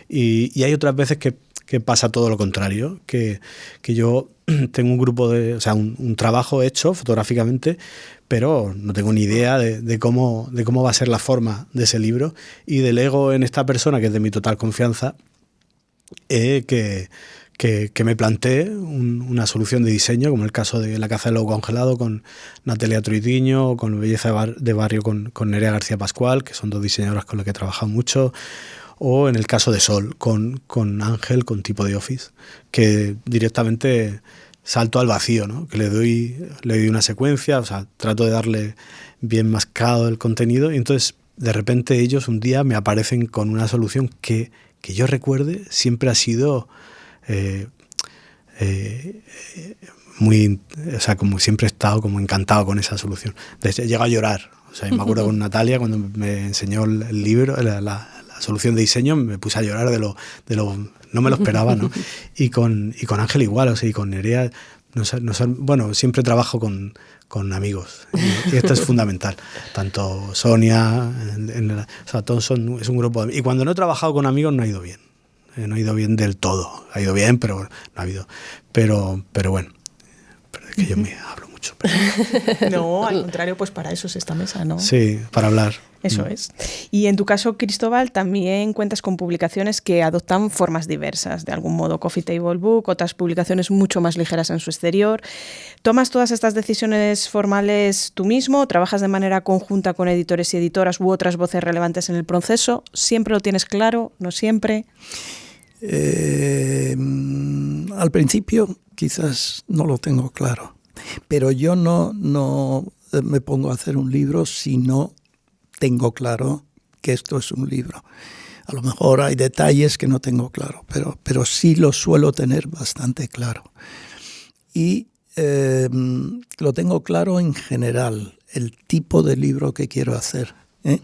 Y hay otras veces que pasa todo lo contrario, que yo tengo un grupo o sea, un trabajo hecho fotográficamente, pero no tengo ni idea de cómo va a ser la forma de ese libro, y delego en esta persona, que es de mi total confianza, que me plantee una solución de diseño, como el caso de La caza del lobo congelado con Natalia Troitiño, o con Belleza de barrio con Nerea García Pascual, que son dos diseñadoras con las que he trabajado mucho, o en el caso de Sol con Ángel, con Tipo de Office, que directamente salto al vacío, ¿no? Que le doy una secuencia, o sea, trato de darle bien mascado el contenido, y entonces de repente ellos un día me aparecen con una solución que yo recuerde siempre ha sido muy, o sea, como siempre he estado como encantado con esa solución. Llego a llorar, o sea, me acuerdo con Natalia cuando me enseñó el libro, la solución de diseño, me puse a llorar de lo no me lo esperaba, ¿no? Y con Ángel igual, o sea, y con Nerea, bueno, siempre trabajo con amigos, y esto es fundamental. Tanto Sonia, o sea, todos es un grupo y cuando no he trabajado con amigos no ha ido bien. No ha ido bien del todo. Ha ido bien, pero no ha habido. Pero bueno, pero es que yo me hablo mucho. Pero... No, al contrario, pues para eso es esta mesa, ¿no? Sí, para hablar. Eso es. Y en tu caso, Cristóbal, también cuentas con publicaciones que adoptan formas diversas. De algún modo, Coffee Table Book, otras publicaciones mucho más ligeras en su exterior. ¿Tomas todas estas decisiones formales tú mismo? ¿Trabajas de manera conjunta con editores y editoras u otras voces relevantes en el proceso? ¿Siempre lo tienes claro? ¿No siempre? Al principio quizás no lo tengo claro, pero yo no me pongo a hacer un libro si no tengo claro que esto es un libro. A lo mejor hay detalles que no tengo claro, pero sí lo suelo tener bastante claro. Y lo tengo claro en general, el tipo de libro que quiero hacer, ¿eh?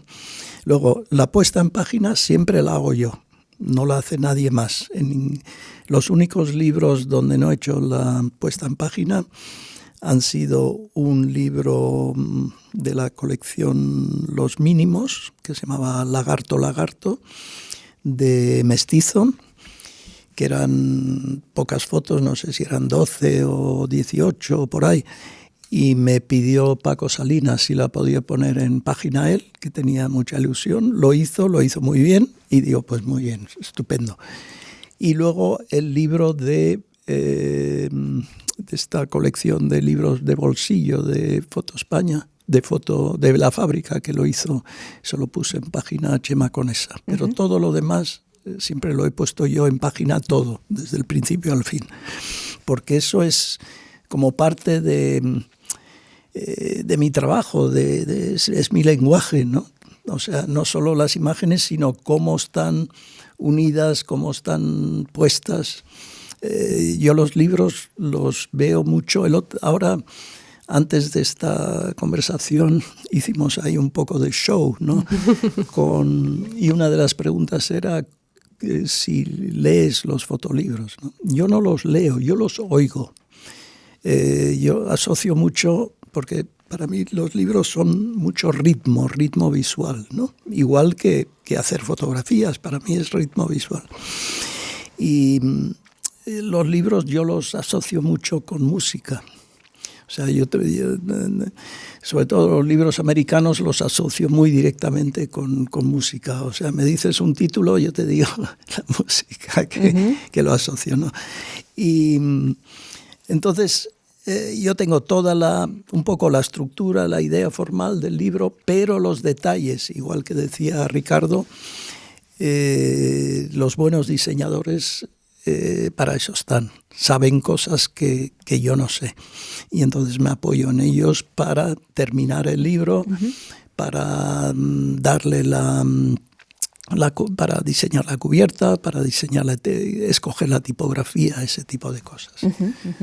Luego, la puesta en página siempre la hago yo. No la hace nadie más. En los únicos libros donde no he hecho la puesta en página han sido un libro de la colección Los Mínimos, que se llamaba Lagarto, Lagarto, de Mestizo, que eran pocas fotos, no sé si eran 12 o 18 o por ahí, y me pidió Paco Salinas si la podía poner en página él, que tenía mucha ilusión. Lo hizo muy bien, y digo, pues muy bien, estupendo. Y luego el libro de esta colección de libros de bolsillo de Foto España, de La Fábrica, que lo hizo, se lo puse en página Chema Conesa. Pero todo lo demás siempre lo he puesto yo en página todo, desde el principio al fin. Porque eso es como parte de mi trabajo, es mi lenguaje, ¿no? O sea, no solo las imágenes, sino cómo están unidas, cómo están puestas. Yo los libros los veo mucho. Ahora, antes de esta conversación, hicimos ahí un poco de show, ¿no? Y una de las preguntas era si lees los fotolibros, ¿no? Yo no los leo, yo los oigo. Yo asocio mucho, porque para mí los libros son mucho ritmo visual, ¿no? Igual que hacer fotografías, para mí es ritmo visual. Y los libros yo los asocio mucho con música. O sea, yo sobre todo los libros americanos los asocio muy directamente con música. O sea, me dices un título, yo te digo la música que lo asocio, ¿no? Y entonces yo tengo un poco la estructura, la idea formal del libro, pero los detalles, igual que decía Ricardo, los buenos diseñadores para eso están. Saben cosas que yo no sé. Y entonces me apoyo en ellos para terminar el libro, para darle para diseñar la cubierta, para diseñar escoger la tipografía, ese tipo de cosas.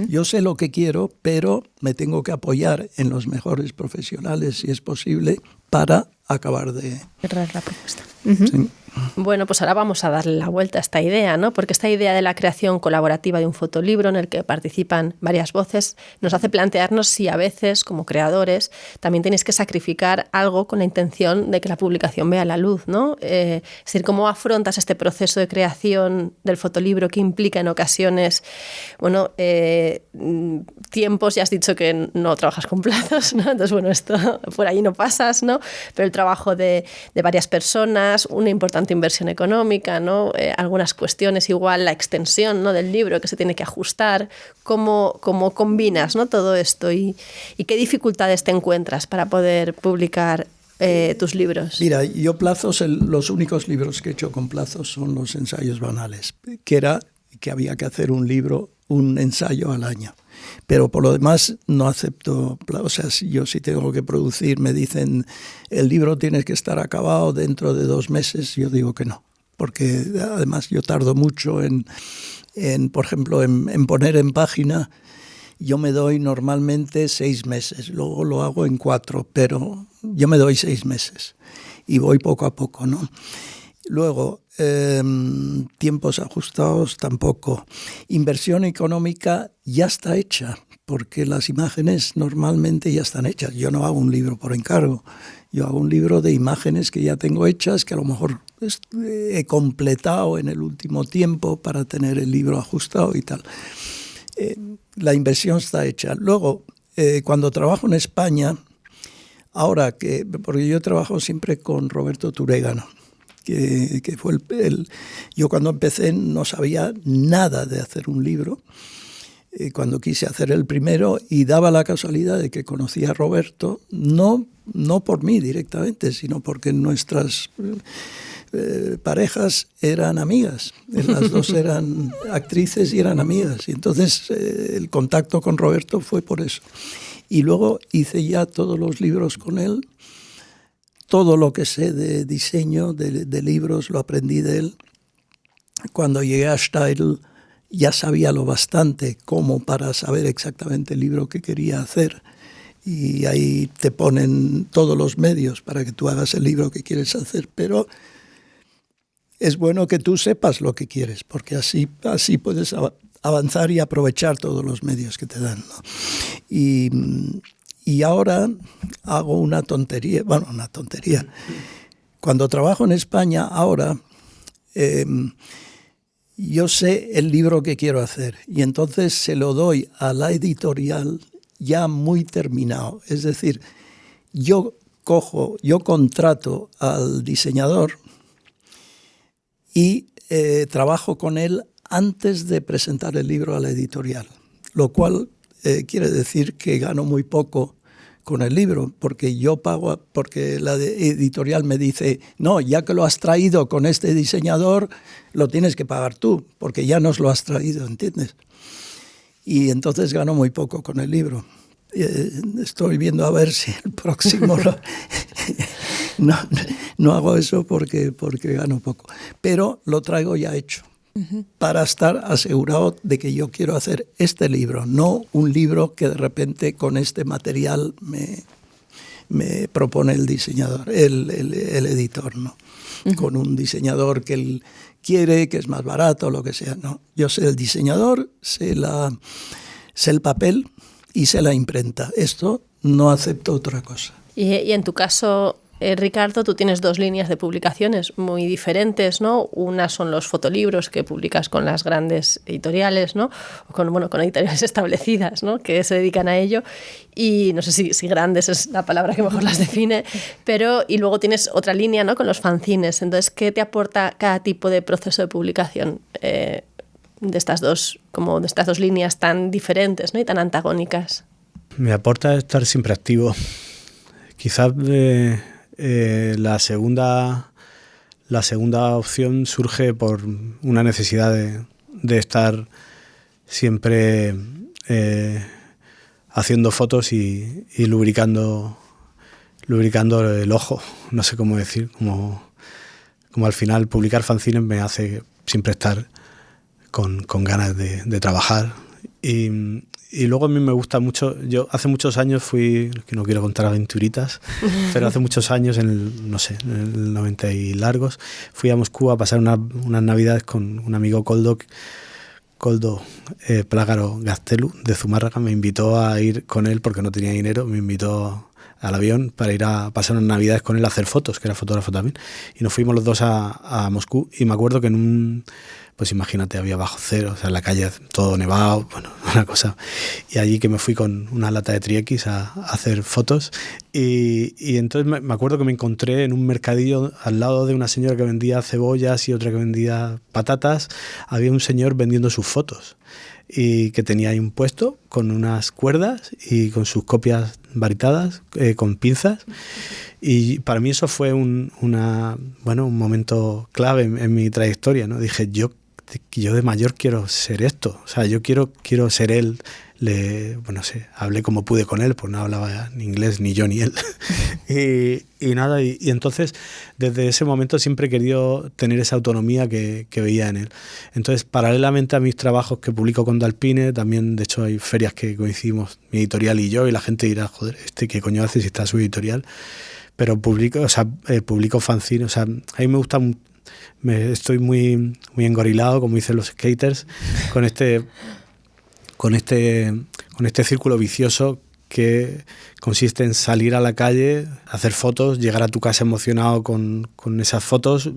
Yo sé lo que quiero, pero me tengo que apoyar en los mejores profesionales, si es posible, para acabar de cerrar la propuesta. Sí. Bueno, pues ahora vamos a darle la vuelta a esta idea, ¿no? Porque esta idea de la creación colaborativa de un fotolibro en el que participan varias voces nos hace plantearnos si a veces, como creadores, también tenéis que sacrificar algo con la intención de que la publicación vea la luz, ¿no? Es decir, ¿cómo afrontas este proceso de creación del fotolibro que implica en ocasiones, bueno, tiempos? Ya has dicho que no trabajas con plazos, ¿no? Entonces, bueno, esto por ahí no pasas, ¿no? Pero el trabajo de varias personas, una importante inversión económica, ¿no? Algunas cuestiones, igual la extensión, ¿no?, del libro que se tiene que ajustar. ¿Cómo combinas, ¿no?, todo esto y qué dificultades te encuentras para poder publicar tus libros? Mira, yo plazos, los únicos libros que he hecho con plazos son los ensayos banales, que había que hacer un ensayo al año. Pero por lo demás no acepto, o sea, yo si tengo que producir, me dicen, el libro tiene que estar acabado dentro de 2 meses, yo digo que no, porque además yo tardo mucho por ejemplo, en poner en página. Yo me doy normalmente 6 meses, luego lo hago en 4, pero yo me doy 6 meses y voy poco a poco, ¿no? Luego, tiempos ajustados tampoco. Inversión económica ya está hecha, porque las imágenes normalmente ya están hechas. Yo no hago un libro por encargo, yo hago un libro de imágenes que ya tengo hechas, que a lo mejor he completado en el último tiempo para tener el libro ajustado y tal. La inversión está hecha. Luego, cuando trabajo en España, porque yo trabajo siempre con Roberto Turégano, que fue yo cuando empecé no sabía nada de hacer un libro, cuando quise hacer el primero, y daba la casualidad de que conocí a Roberto, no por mí directamente, sino porque nuestras parejas eran amigas, las dos eran actrices y eran amigas, y entonces el contacto con Roberto fue por eso. Y luego hice ya todos los libros con él. Todo lo que sé de diseño, de libros, lo aprendí de él. Cuando llegué a Steidl ya sabía lo bastante como para saber exactamente el libro que quería hacer. Y ahí te ponen todos los medios para que tú hagas el libro que quieres hacer. Pero es bueno que tú sepas lo que quieres, porque así puedes avanzar y aprovechar todos los medios que te dan, ¿no? Y ahora hago una tontería. Cuando trabajo en España ahora, yo sé el libro que quiero hacer y entonces se lo doy a la editorial ya muy terminado. Es decir, yo contrato al diseñador y trabajo con él antes de presentar el libro a la editorial, lo cual quiere decir que gano muy poco con el libro, porque yo pago, porque la editorial me dice, no, ya que lo has traído con este diseñador, lo tienes que pagar tú, porque ya nos lo has traído, ¿entiendes? Y entonces gano muy poco con el libro. Estoy viendo a ver si el próximo no hago eso porque gano poco, pero lo traigo ya hecho. Para estar asegurado de que yo quiero hacer este libro, no un libro que de repente con este material me propone el diseñador, el editor, ¿no? Con un diseñador que él quiere, que es más barato, lo que sea, no. Yo sé el diseñador, sé el papel y sé la imprenta. Esto no acepto otra cosa. Y en tu caso, Ricardo, tú tienes 2 líneas de publicaciones muy diferentes, ¿no? Una son los fotolibros que publicas con las grandes editoriales, ¿no? O con editoriales establecidas, ¿no?, que se dedican a ello. Y no sé si grandes es la palabra que mejor las define, y luego tienes otra línea, ¿no?, con los fanzines. Entonces, ¿qué te aporta cada tipo de proceso de publicación de estas dos líneas tan diferentes, ¿no?, y tan antagónicas? Me aporta estar siempre activo. Quizás la segunda opción surge por una necesidad de estar siempre haciendo fotos y lubricando el ojo, no sé cómo decir, como al final publicar fanzines me hace siempre estar con ganas de trabajar. Y luego a mí me gusta mucho, yo hace muchos años fui, que no quiero contar aventuritas, pero hace muchos años, en el 90 y largos, fui a Moscú a pasar unas navidades con un amigo Koldo Plágaro Gaztelu de Zumárraga. Me invitó a ir con él porque no tenía dinero, me invitó al avión para ir a pasar unas navidades con él a hacer fotos, que era fotógrafo también, y nos fuimos los dos a Moscú, y me acuerdo que pues imagínate, había bajo cero, o sea, en la calle todo nevado, bueno, una cosa. Y allí que me fui con una lata de Tri-X a hacer fotos. Y entonces me acuerdo que me encontré en un mercadillo al lado de una señora que vendía cebollas y otra que vendía patatas. Había un señor vendiendo sus fotos y que tenía ahí un puesto con unas cuerdas y con sus copias varitadas, con pinzas. Y para mí eso fue un momento clave en mi trayectoria, ¿no? Dije, yo de mayor quiero ser esto, o sea, yo quiero ser él. Hablé como pude con él, pues no hablaba ni inglés ni yo ni él. y nada, y entonces desde ese momento siempre he querido tener esa autonomía que veía en él. Entonces, paralelamente a mis trabajos que publico con Dalpine, también de hecho hay ferias que coincidimos, mi editorial y yo, y la gente dirá, joder, ¿qué coño hace si está su editorial? Pero publico fanzines, o sea, a mí me gusta, estoy muy, muy engorilado, como dicen los skaters, con este círculo vicioso que consiste en salir a la calle, hacer fotos, llegar a tu casa emocionado con esas fotos,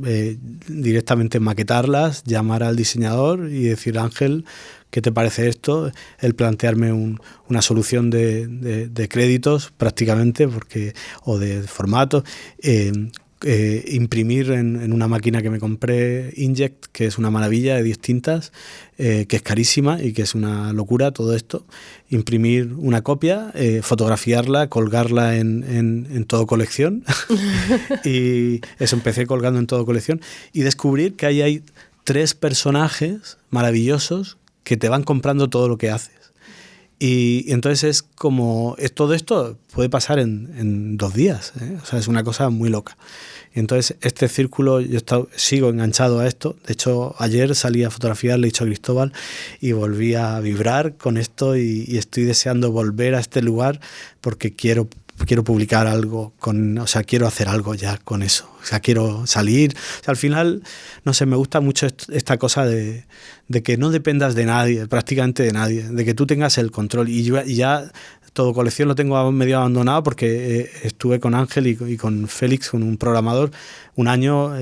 directamente maquetarlas, llamar al diseñador y decir, Ángel, ¿qué te parece esto? El plantearme una solución de créditos prácticamente, o de formato, imprimir en una máquina que me compré, Inject, que es una maravilla de 10 tintas, que es carísima y que es una locura todo esto. Imprimir una copia, fotografiarla, colgarla en Todo Colección. Y eso, empecé colgando en Todo Colección y descubrir que ahí hay 3 personajes maravillosos que te van comprando todo lo que haces. Y entonces todo esto puede pasar en 2 días, ¿eh? O sea, es una cosa muy loca. Y entonces este círculo, sigo enganchado a esto. De hecho, ayer salí a fotografiar, le he dicho a Cristóbal, y volví a vibrar con esto y estoy deseando volver a este lugar porque quiero publicar algo, quiero hacer algo ya con eso. O sea, quiero salir. O sea, al final, no sé, me gusta mucho esta cosa de que no dependas de nadie, prácticamente de nadie, de que tú tengas el control. Y ya Todo Colección lo tengo medio abandonado porque estuve con Ángel y con Félix, con un programador, un año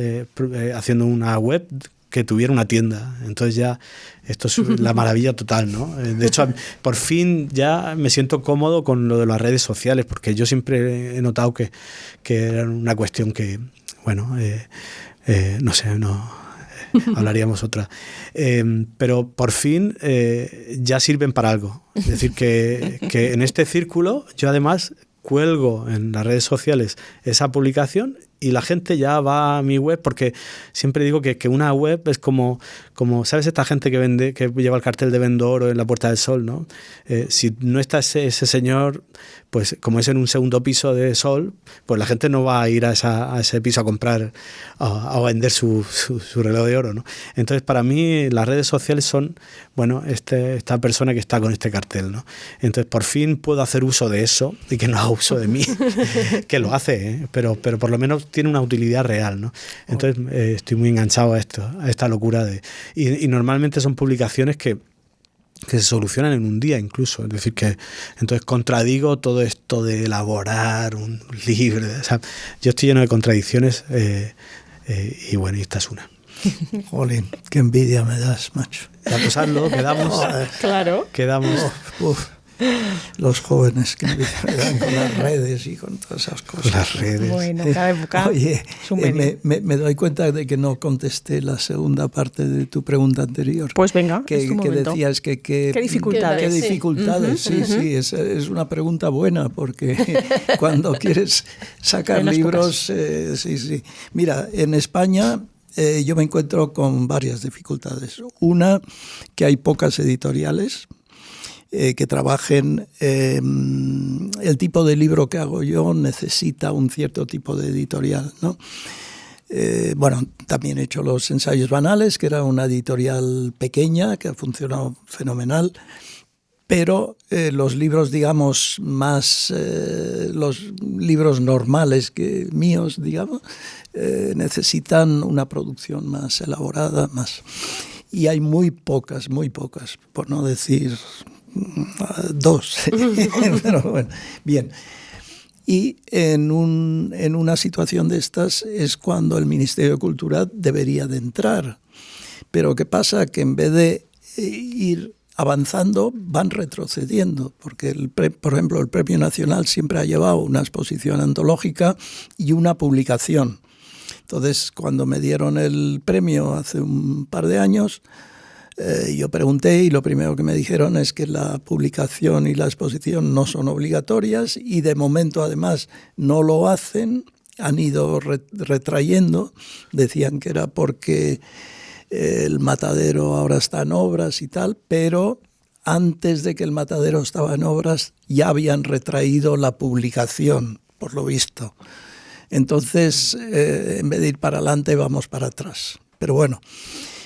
haciendo una web que tuviera una tienda. Entonces ya esto es la maravilla total, ¿no? De hecho, por fin ya me siento cómodo con lo de las redes sociales, porque yo siempre he notado que era una cuestión que, bueno, no sé, hablaríamos otra. Pero por fin ya sirven para algo. Es decir, que en este círculo yo además cuelgo en las redes sociales esa publicación y la gente ya va a mi web, porque siempre digo que una web es como ¿sabes? Esta gente que lleva el cartel de Vendo Oro en la Puerta del Sol, ¿no? Si no está ese señor, pues como es en un segundo piso de Sol, pues la gente no va a ir a ese piso a comprar, a vender su reloj de oro, ¿no? Entonces, para mí, las redes sociales son, bueno, esta persona que está con este cartel, ¿no? Entonces, por fin puedo hacer uso de eso y que no haga uso de mí, que lo hace, ¿eh? Pero por lo menos tiene una utilidad real, ¿no? Entonces, estoy muy enganchado a esta locura y normalmente son publicaciones que se solucionan en un día incluso, es decir, que entonces contradigo todo esto de elaborar un libro, o sea, yo estoy lleno de contradicciones y bueno, y esta es una. Jolín, qué envidia me das, macho. Vamos a hazlo, quedamos. Claro. Quedamos. Los jóvenes que me dan con las redes y con todas esas cosas. Las redes. Bueno, cada época. Oye, me doy cuenta de que no contesté la segunda parte de tu pregunta anterior. Pues venga, que decías que ¿qué dificultades? ¿Qué dificultades? Sí, es una pregunta buena, porque cuando quieres sacar libros, sí. Mira, en España yo me encuentro con varias dificultades. Una, que hay pocas editoriales que trabajen. El tipo de libro que hago yo necesita un cierto tipo de editorial, ¿no? Bueno, también he hecho los ensayos banales, que era una editorial pequeña que ha funcionado fenomenal, pero los libros, digamos, más los libros normales que míos, digamos, necesitan una producción más elaborada, más. Y hay muy pocas, por no decir dos. Pero bueno, bien. Y en una situación de estas es cuando el Ministerio de Cultura debería de entrar. Pero ¿qué pasa? Que en vez de ir avanzando, van retrocediendo, porque, por ejemplo, el Premio Nacional siempre ha llevado una exposición antológica y una publicación. Entonces, cuando me dieron el premio hace un par de años, yo pregunté y lo primero que me dijeron es que la publicación y la exposición no son obligatorias y de momento además no lo hacen, han ido retrayendo, decían que era porque el matadero ahora está en obras y tal, pero antes de que el matadero estaba en obras ya habían retraído la publicación, por lo visto. Entonces, en vez de ir para adelante, vamos para atrás. Pero bueno.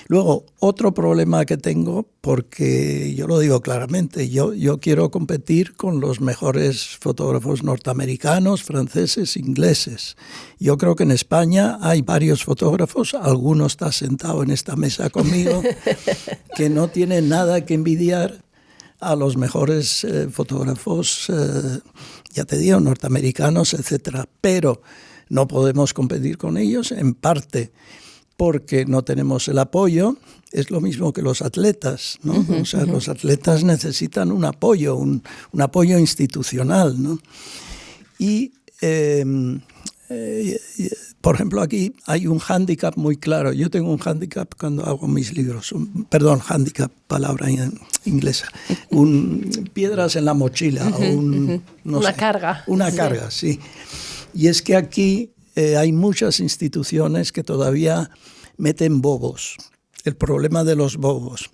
Luego, otro problema que tengo, porque yo lo digo claramente, yo quiero competir con los mejores fotógrafos norteamericanos, franceses, ingleses. Yo creo que en España hay varios fotógrafos, alguno está sentado en esta mesa conmigo, que no tienen nada que envidiar a los mejores fotógrafos, ya te digo, norteamericanos, etcétera. Pero no podemos competir con ellos, en parte porque no tenemos el apoyo. Es lo mismo que los atletas, ¿no? O sea, los atletas necesitan un apoyo, un apoyo institucional, ¿no? Y, por ejemplo, aquí hay un hándicap muy claro. Yo tengo un hándicap cuando hago mis libros. Perdón, hándicap, palabra inglesa. Piedras en la mochila. Una carga. Una carga, sí. Y es que aquí hay muchas instituciones que todavía meten bobos. El problema de los bobos,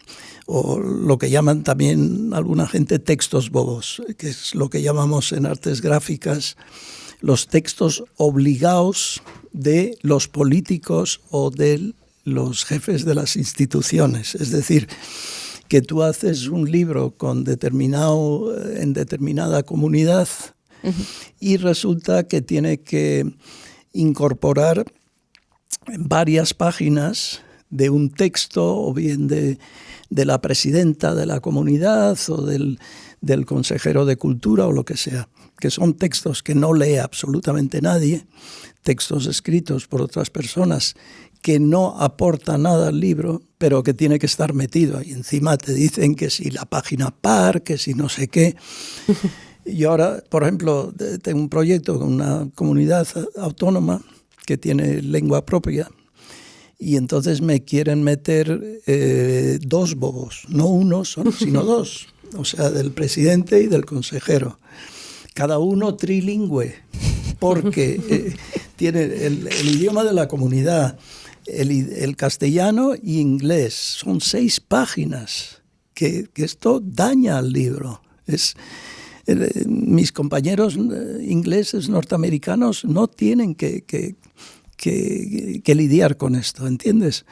o lo que llaman también alguna gente textos bobos, que es lo que llamamos en artes gráficas los textos obligados de los políticos o de los jefes de las instituciones. Es decir, que tú haces un libro en determinada comunidad y resulta que tiene que incorporar varias páginas de un texto, o bien de la presidenta de la comunidad o del consejero de cultura o lo que sea, que son textos que no lee absolutamente nadie, textos escritos por otras personas que no aportan nada al libro, pero que tiene que estar metido ahí. Encima te dicen que si la página par, que si no sé qué. Y ahora, por ejemplo, tengo un proyecto con una comunidad autónoma que tiene lengua propia y entonces me quieren meter 2 bobos, no uno sino 2, o sea, del presidente y del consejero. Cada uno trilingüe, porque tiene el idioma de la comunidad, el castellano y inglés. Son 6 páginas, que esto daña al libro. Mis compañeros ingleses, norteamericanos, no tienen que lidiar con esto, ¿entiendes?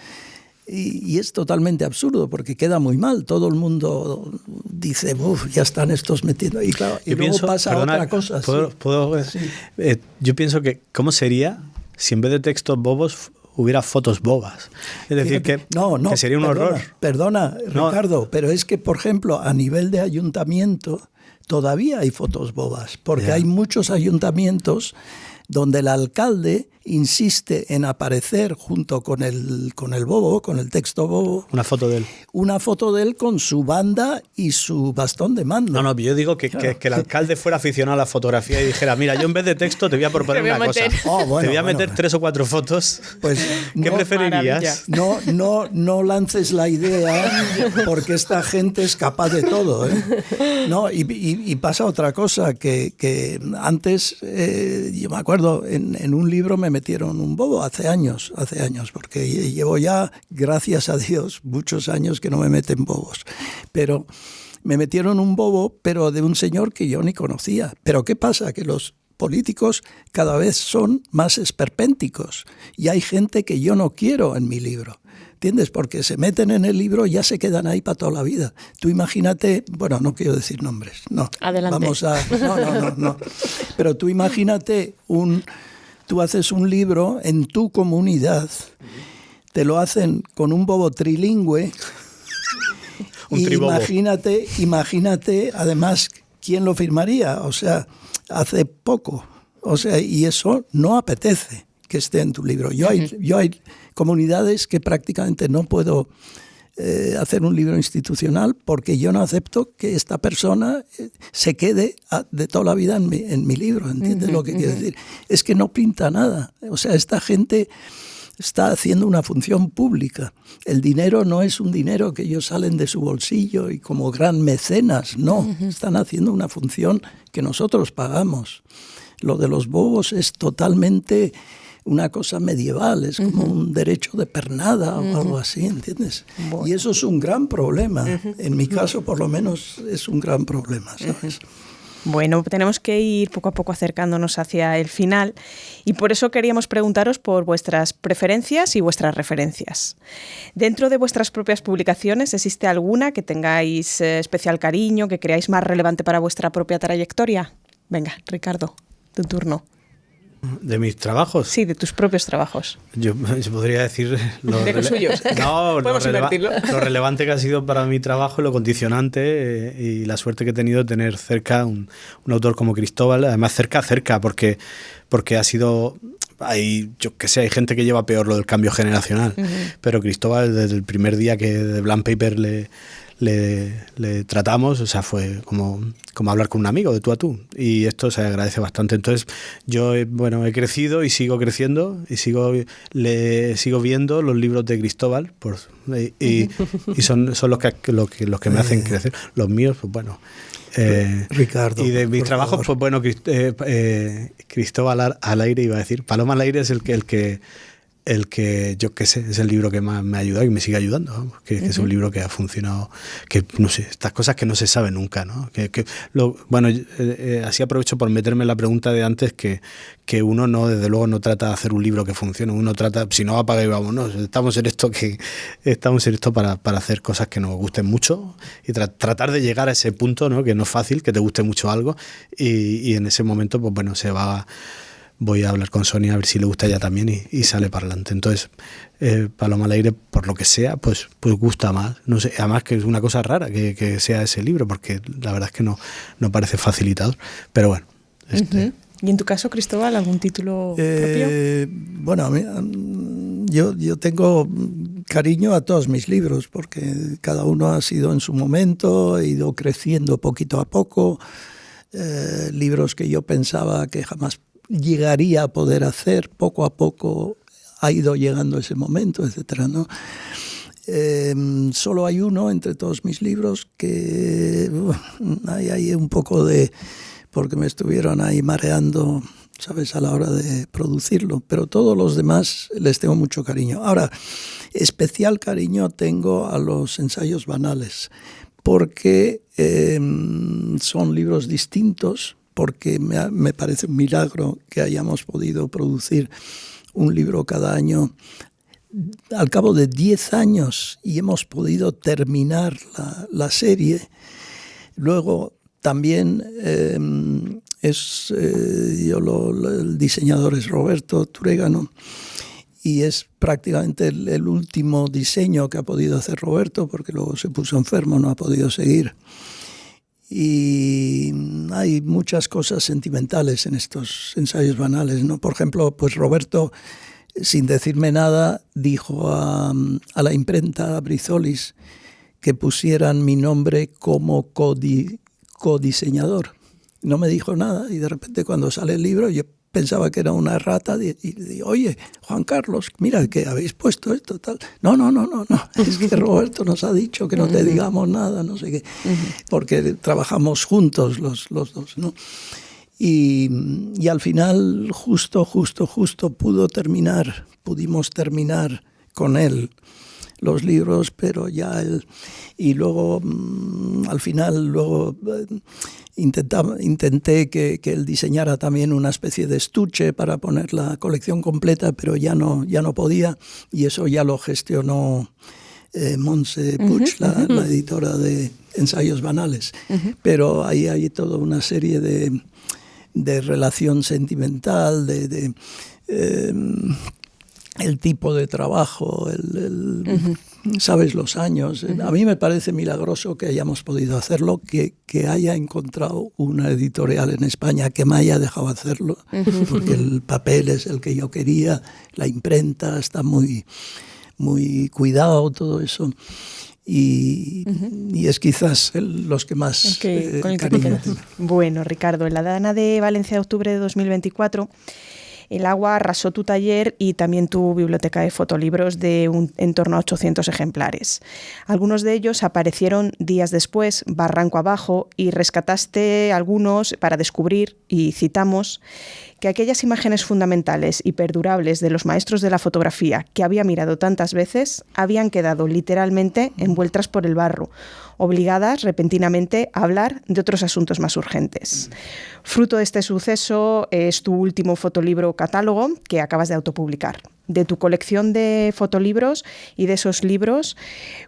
Y es totalmente absurdo porque queda muy mal. Todo el mundo dice, ya están estos metiendo. Y claro, y luego pasa otra cosa. Sí. Yo pienso que, ¿cómo sería si en vez de textos bobos hubiera fotos bobas? Es decir, que sería un horror. Perdona, Ricardo, pero es que, por ejemplo, a nivel de ayuntamiento todavía hay fotos bobas, porque hay muchos ayuntamientos donde el alcalde insiste en aparecer junto con el bobo, con el texto bobo. Una foto de él. Una foto de él con su banda y su bastón de mando. No, yo digo que el alcalde fuera aficionado a la fotografía y dijera, mira, yo en vez de texto te voy a proponer una cosa. Te voy a meter 3 o 4 fotos. Pues ¿qué preferirías? No lances la idea porque esta gente es capaz de todo, ¿eh? No, y pasa otra cosa, que antes, yo me acuerdo, recuerdo, en un libro me metieron un bobo hace años, porque llevo ya, gracias a Dios, muchos años que no me meten bobos. Pero me metieron un bobo, pero de un señor que yo ni conocía. Pero ¿qué pasa? Que los políticos cada vez son más esperpénticos y hay gente que yo no quiero en mi libro. ¿Entiendes? Porque se meten en el libro y ya se quedan ahí para toda la vida. Tú imagínate, bueno, no quiero decir nombres, no. Adelante. No. Pero tú imagínate, tú haces un libro en tu comunidad, te lo hacen con un bobo trilingüe. Un tribobo. Imagínate, además, ¿quién lo firmaría? O sea, hace poco. O sea, y eso no apetece que esté en tu libro. Yo hay comunidades que prácticamente no puedo hacer un libro institucional porque yo no acepto que esta persona se quede de toda la vida en mi libro. ¿Entiendes lo que quiero decir? Es que no pinta nada. O sea, esta gente está haciendo una función pública. El dinero no es un dinero que ellos salen de su bolsillo y como gran mecenas, no. Están haciendo una función que nosotros pagamos. Lo de los bobos es totalmente una cosa medieval, es como un derecho de pernada o algo así, ¿entiendes? Bueno. Y eso es un gran problema. En mi caso, por lo menos, es un gran problema, ¿sabes? Bueno, tenemos que ir poco a poco acercándonos hacia el final y por eso queríamos preguntaros por vuestras preferencias y vuestras referencias. Dentro de vuestras propias publicaciones, ¿existe alguna que tengáis especial cariño, que creáis más relevante para vuestra propia trayectoria? Venga, Ricardo, tu turno. ¿De mis trabajos? Sí, de tus propios trabajos. Yo podría decir... de los suyos. No, podemos invertirlo. Lo relevante que ha sido para mi trabajo, lo condicionante y la suerte que he tenido de tener cerca un autor como Cristóbal, además cerca, porque ha sido... hay gente que lleva peor lo del cambio generacional, pero Cristóbal desde el primer día que de Blank Paper le tratamos, o sea, fue como hablar con un amigo de tú a tú, y esto se agradece bastante. Entonces yo he crecido y sigo creciendo y sigo viendo los libros de Cristóbal y son los que me hacen crecer. Los míos, pues bueno, Ricardo, y de mis trabajos, pues bueno, Cristóbal al aire, iba a decir, Paloma al aire es el que yo qué sé, es el libro que más me ha ayudado y me sigue ayudando, ¿no? Que es un libro que ha funcionado, que no sé, estas cosas que no se sabe nunca, ¿no? Así aprovecho por meterme en la pregunta de antes, que uno desde luego no trata de hacer un libro que funcione, uno trata, si no apaga y vámonos, estamos en esto para hacer cosas que nos gusten mucho y tratar de llegar a ese punto, ¿no? Que no es fácil, que te guste mucho algo y en ese momento, pues bueno, voy a hablar con Sonia a ver si le gusta a ella también y sale para adelante. Entonces, Paloma al aire, por lo que sea, pues gusta más. No sé, además que es una cosa rara que sea ese libro, porque la verdad es que no parece facilitador. Pero bueno. ¿Y en tu caso, Cristóbal, algún título propio? Bueno, yo tengo cariño a todos mis libros, porque cada uno ha sido en su momento, he ido creciendo poquito a poco. Libros que yo pensaba que jamás llegaría a poder hacer, poco a poco ha ido llegando ese momento, etcétera, ¿no? Solo hay uno entre todos mis libros que hay un poco porque me estuvieron ahí mareando, ¿sabes?, a la hora de producirlo, pero todos los demás les tengo mucho cariño. Ahora, especial cariño tengo a los ensayos banales, porque son libros distintos, porque me parece un milagro que hayamos podido producir un libro cada año al cabo de 10 años y hemos podido terminar la serie. Luego también el diseñador es Roberto Turégano y es prácticamente el último diseño que ha podido hacer Roberto, porque luego se puso enfermo, no ha podido seguir. Y hay muchas cosas sentimentales en estos ensayos banales, ¿no? Por ejemplo, pues Roberto, sin decirme nada, dijo a la imprenta, a Brizolis, que pusieran mi nombre como codiseñador. No me dijo nada y de repente cuando sale el libro yo pensaba que era una errata y digo, oye, Juan Carlos, mira que habéis puesto esto, tal. No, es que Roberto nos ha dicho que no te digamos nada, no sé qué, porque trabajamos juntos los dos, ¿no? Y al final justo pudimos terminar con él los libros, pero ya él, y luego al final intenté que él diseñara también una especie de estuche para poner la colección completa, pero ya no podía, y eso ya lo gestionó Montse Puig, la editora de Ensayos Banales. Pero ahí hay toda una serie de relación sentimental, el tipo de trabajo, sabes, los años. A mí me parece milagroso que hayamos podido hacerlo, que haya encontrado una editorial en España que me haya dejado hacerlo, porque el papel es el que yo quería, la imprenta está muy, muy cuidado, todo eso. Y es quizás los que más cariño tengo. Bueno, Ricardo, en la Dana de Valencia de octubre de 2024... el agua arrasó tu taller y también tu biblioteca de fotolibros de en torno a 800 ejemplares. Algunos de ellos aparecieron días después, barranco abajo, y rescataste algunos para descubrir, y citamos, que aquellas imágenes fundamentales y perdurables de los maestros de la fotografía que había mirado tantas veces habían quedado literalmente envueltas por el barro, obligadas repentinamente a hablar de otros asuntos más urgentes. Fruto de este suceso es tu último fotolibro catálogo que acabas de autopublicar. De tu colección de fotolibros y de esos libros,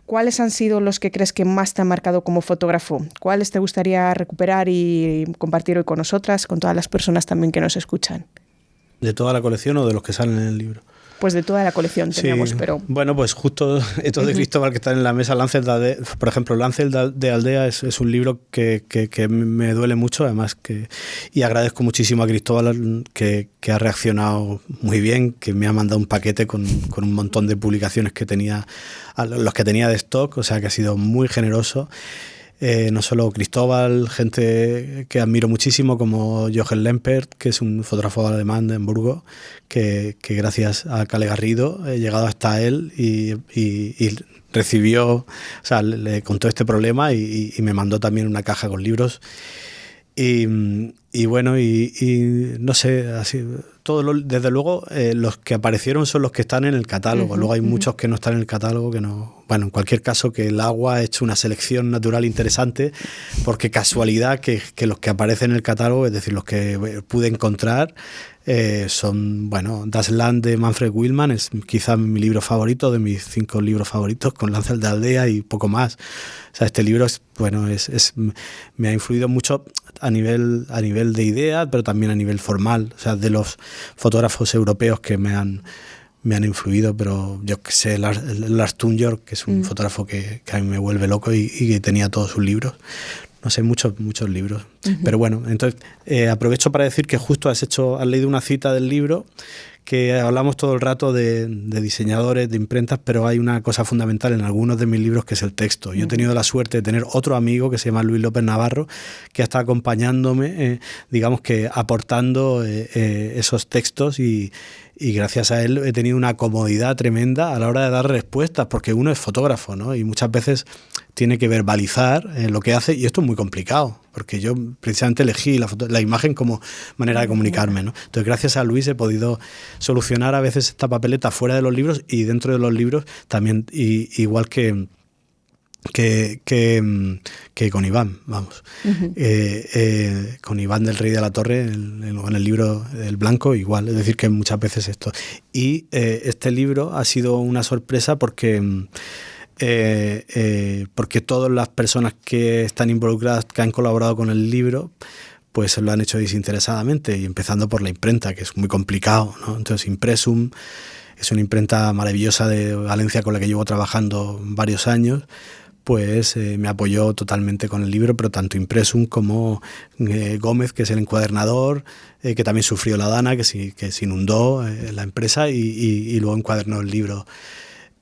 ¿cuáles han sido los que crees que más te han marcado como fotógrafo? ¿Cuáles te gustaría recuperar y compartir hoy con nosotras, con todas las personas también que nos escuchan? ¿De toda la colección o de los que salen en el libro? Pues de toda la colección teníamos, sí. pero... Bueno, pues justo estos de Cristóbal que están en la mesa, Lancel de Aldea, por ejemplo, Lancel de Aldea es un libro que me duele mucho, además y agradezco muchísimo a Cristóbal que ha reaccionado muy bien, que me ha mandado un paquete con un montón de publicaciones que tenía, los que tenía de stock, o sea que ha sido muy generoso. No solo Cristóbal, gente que admiro muchísimo como Jochen Lempert, que es un fotógrafo alemán de Hamburgo, que gracias a Cale Garrido he llegado hasta él y recibió, o sea, le contó este problema y me mandó también una caja con libros. Y bueno, y no sé, así, desde luego los que aparecieron son los que están en el catálogo. Luego hay muchos que no están en el catálogo, que no. Bueno, en cualquier caso, que el agua ha hecho una selección natural interesante, porque casualidad que los que aparecen en el catálogo, es decir, los que pude encontrar, son, bueno, Das Land de Manfred Willmann, es quizá mi libro favorito, de mis 5 libros favoritos, con Lancel de Aldea y poco más. O sea, este libro me ha influido mucho a nivel de idea, pero también a nivel formal. O sea, de los fotógrafos europeos que me han influido, pero yo que sé, Lars Tunjork, que es un fotógrafo que a mí me vuelve loco y que tenía todos sus libros. No sé, muchos libros. Pero bueno, entonces aprovecho para decir que justo has leído una cita del libro, que hablamos todo el rato de diseñadores, de imprentas, pero hay una cosa fundamental en algunos de mis libros que es el texto. Yo he tenido la suerte de tener otro amigo que se llama Luis López Navarro, que ha estado acompañándome, digamos que aportando esos textos y gracias a él he tenido una comodidad tremenda a la hora de dar respuestas, porque uno es fotógrafo, ¿no? Y muchas veces tiene que verbalizar lo que hace, y esto es muy complicado, porque yo precisamente elegí la imagen como manera de comunicarme, ¿no? Entonces, gracias a Luis he podido solucionar a veces esta papeleta fuera de los libros y dentro de los libros también, igual que con Iván, vamos. Con Iván del Rey de la Torre, en el libro El Blanco, igual. Es decir, que muchas veces esto. Y este libro ha sido una sorpresa porque todas las personas que están involucradas, que han colaborado con el libro, pues lo han hecho desinteresadamente, y empezando por la imprenta, que es muy complicado, ¿no? Entonces, Impressum es una imprenta maravillosa de Valencia con la que llevo trabajando varios años. Pues me apoyó totalmente con el libro, pero tanto Impressum como Gómez, que es el encuadernador, que también sufrió la Dana, que se inundó la empresa y luego encuadernó el libro.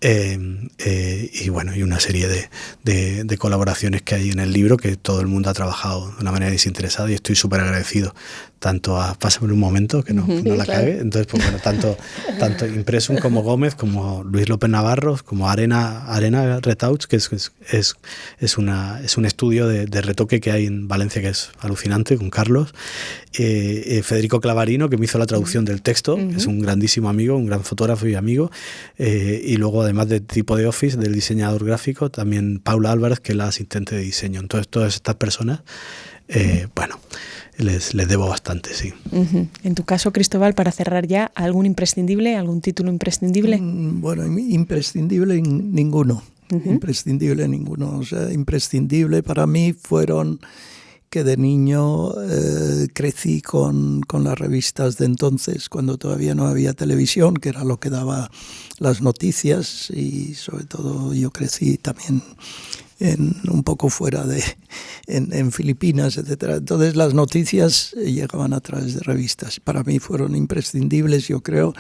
Y bueno, y una serie de colaboraciones que hay en el libro, que todo el mundo ha trabajado de una manera desinteresada, y estoy súper agradecido tanto a Pásame un momento, que no la claro. cague. Entonces, pues bueno, tanto Impresum como Gómez, como Luis López Navarro, como Arena Retouch, que es un estudio de retoque que hay en Valencia que es alucinante, con Carlos. Federico Clavarino, que me hizo la traducción del texto, que es un grandísimo amigo, un gran fotógrafo y amigo. Y luego, además de tipo de Office, del diseñador gráfico, también Paula Álvarez, que es la asistente de diseño. Entonces, todas estas personas, bueno, les debo bastante, sí. En tu caso, Cristóbal, para cerrar ya, ¿algún imprescindible, algún título imprescindible? Bueno, imprescindible ninguno. Imprescindible ninguno. O sea, imprescindible para mí fueron que de niño crecí con las revistas de entonces, cuando todavía no había televisión, que era lo que daba las noticias, y sobre todo yo crecí también un poco fuera en Filipinas, etcétera. Entonces las noticias llegaban a través de revistas. Para mí fueron imprescindibles, yo creo,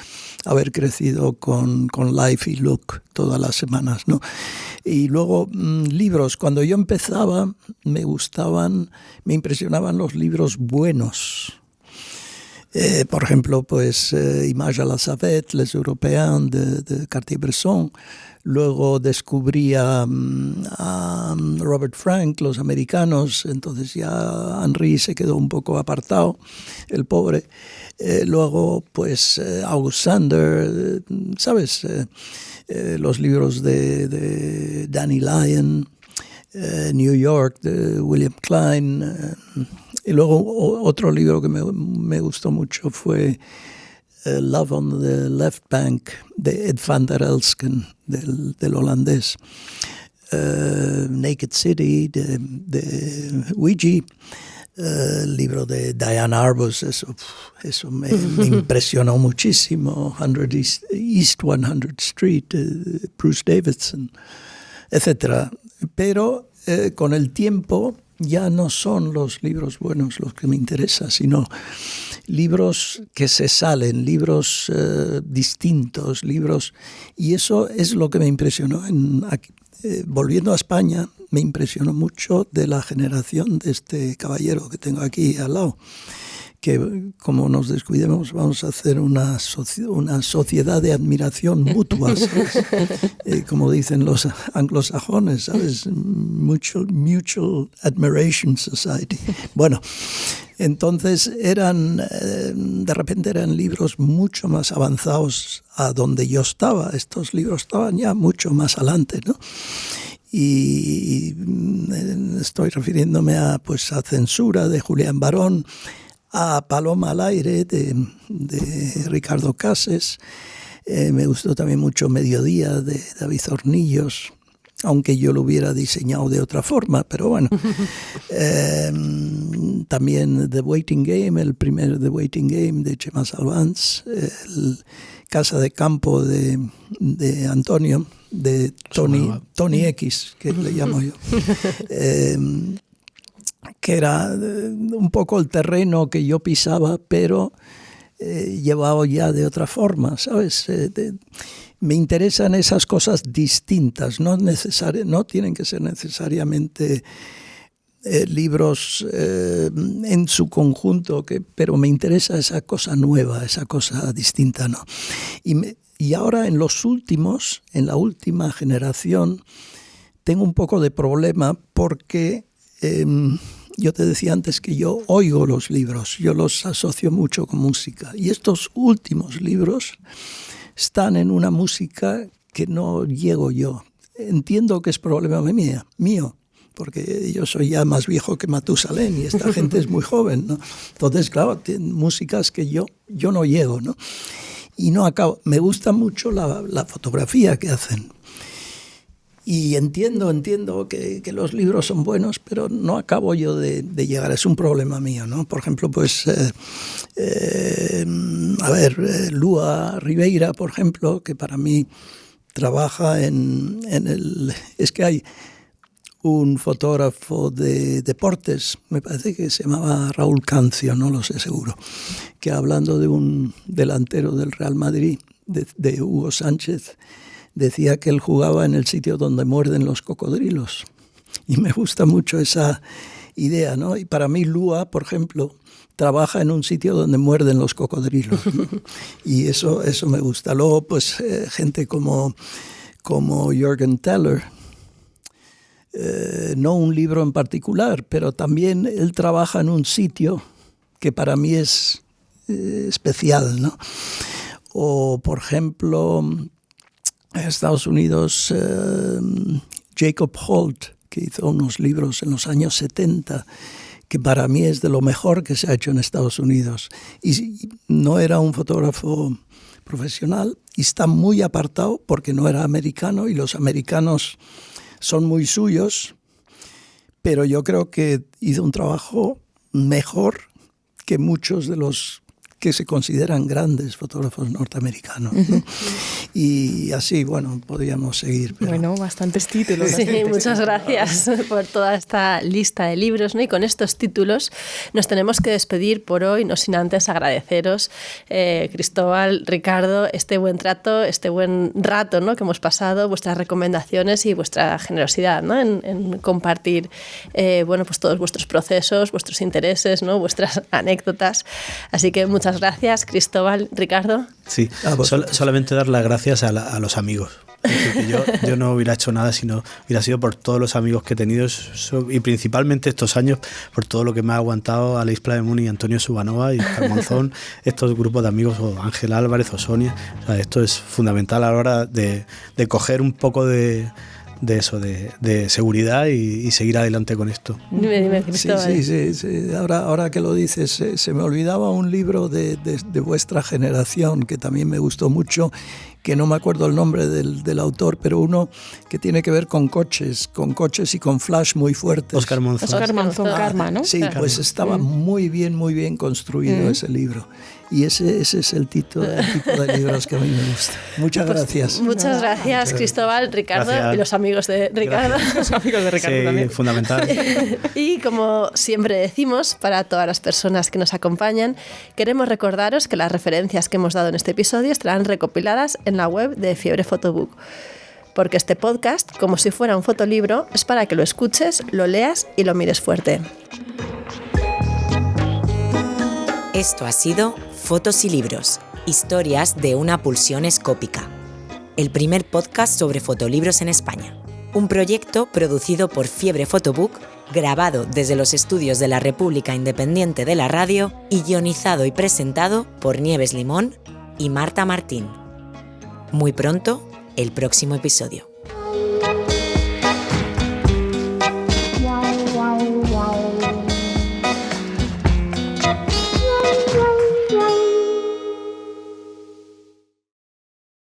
haber crecido con Life y Look todas las semanas, ¿no? Y luego libros. Cuando yo empezaba me impresionaban los libros buenos. Por ejemplo, pues Images à la Savette, Les Européens de Cartier-Bresson. Luego descubrí a Robert Frank, Los Americanos. Entonces ya Henry se quedó un poco apartado, el pobre. Luego, pues August Sander, ¿sabes? Los libros de Danny Lyon, New York, de William Klein. Y luego otro libro que me gustó mucho fue Love on the Left Bank, de Ed van der Elsken, del holandés. Naked City, de Ouija. El libro de Diane Arbus, eso me impresionó muchísimo. 100 East 100 Street, Bruce Davidson, etc. Pero con el tiempo ya no son los libros buenos los que me interesan, sino libros que se salen, libros distintos, libros... Y eso es lo que me impresionó. Volviendo a España, me impresionó mucho de la generación de este caballero que tengo aquí al lado, que como nos descuidemos vamos a hacer una sociedad de admiración mutua, ¿sabes? Como dicen los anglosajones, ¿sabes? Mutual Admiration Society. Bueno, entonces de repente eran libros mucho más avanzados a donde yo estaba. Estos libros estaban ya mucho más adelante, ¿no? Y estoy refiriéndome a Censura, de Julián Barón, a Paloma al aire, de Ricardo Cases. Me gustó también mucho Mediodía, de David Hornillos, aunque yo lo hubiera diseñado de otra forma, pero bueno. También The Waiting Game, el primer The Waiting Game de Chema Salvans, Casa de Campo de Antonio, de Tony X, que le llamo yo. Que era un poco el terreno que yo pisaba, pero llevado ya de otra forma, ¿sabes? Me interesan esas cosas distintas, no tienen que ser necesariamente libros en su conjunto, pero me interesa esa cosa nueva, esa cosa distinta, ¿no? Y ahora en la última generación, tengo un poco de problema porque yo te decía antes que yo oigo los libros, yo los asocio mucho con música, y estos últimos libros están en una música que no llego yo. Entiendo que es problema mío, porque yo soy ya más viejo que Matusalén y esta gente es muy joven, ¿no? Entonces, claro, tienen músicas que yo no llego, ¿no? Y no acabo. Me gusta mucho la fotografía que hacen. Y entiendo que los libros son buenos, pero no acabo yo de llegar. Es un problema mío, ¿no? Por ejemplo, Lua Ribeira, por ejemplo, que para mí trabaja es que hay un fotógrafo de deportes, me parece que se llamaba Raúl Cancio, no lo sé seguro, que hablando de un delantero del Real Madrid, de Hugo Sánchez, decía que él jugaba en el sitio donde muerden los cocodrilos. Y me gusta mucho esa idea, ¿no? Y para mí Lua, por ejemplo, trabaja en un sitio donde muerden los cocodrilos, ¿no? Y eso me gusta. Luego, pues, gente como Jürgen Teller, no un libro en particular, pero también él trabaja en un sitio que para mí es especial, ¿no? O, por ejemplo, en Estados Unidos, Jacob Holt, que hizo unos libros en los años 70, que para mí es de lo mejor que se ha hecho en Estados Unidos. Y no era un fotógrafo profesional y está muy apartado porque no era americano y los americanos son muy suyos, pero yo creo que hizo un trabajo mejor que muchos de los que se consideran grandes fotógrafos norteamericanos, ¿no? Y así, bueno, podríamos seguir. Pero... Bueno, bastantes títulos. Sí, muchas gracias por toda esta lista de libros, ¿no? Y con estos títulos nos tenemos que despedir por hoy, no sin antes agradeceros, Cristóbal, Ricardo, este buen trato, este buen rato, ¿no?, que hemos pasado, vuestras recomendaciones y vuestra generosidad, ¿no?, en compartir bueno, pues todos vuestros procesos, vuestros intereses, ¿no?, vuestras anécdotas. Así que muchas gracias, Cristóbal, Ricardo. Sí, solamente dar las gracias a los amigos. Yo no hubiera hecho nada si no hubiera sido por todos los amigos que he tenido y principalmente estos años por todo lo que me ha aguantado Aleix Plademunt y Antonio Subanova y Oscar Monzón, estos grupos de amigos, o Ángel Álvarez o Sonia. O sea, esto es fundamental a la hora de coger un poco de eso, de seguridad y seguir adelante con esto. Dime, Cristóbal. Sí. Ahora que lo dices, se me olvidaba un libro de vuestra generación que también me gustó mucho, que no me acuerdo el nombre del autor, pero uno que tiene que ver con coches y con flash muy fuertes. Oscar Monzón, Karma, ¿no? Sí, pues estaba muy bien construido ese libro. Y ese es el tipo de libros que a mí me gusta. Muchas gracias. Muchas gracias, Cristóbal, Ricardo, gracias. Y los amigos de Ricardo. Los amigos de Ricardo también. Fundamental. Y como siempre decimos, para todas las personas que nos acompañan, queremos recordaros que las referencias que hemos dado en este episodio estarán recopiladas en la web de Fiebre Photobook. Porque este podcast, como si fuera un fotolibro, es para que lo escuches, lo leas y lo mires fuerte. Esto ha sido Fotos y Libros, historias de una pulsión escópica. El primer podcast sobre fotolibros en España. Un proyecto producido por Fiebre Photobook, grabado desde los estudios de la República Independiente de la Radio y guionizado y presentado por Nieves Limón y Marta Martín. Muy pronto, el próximo episodio.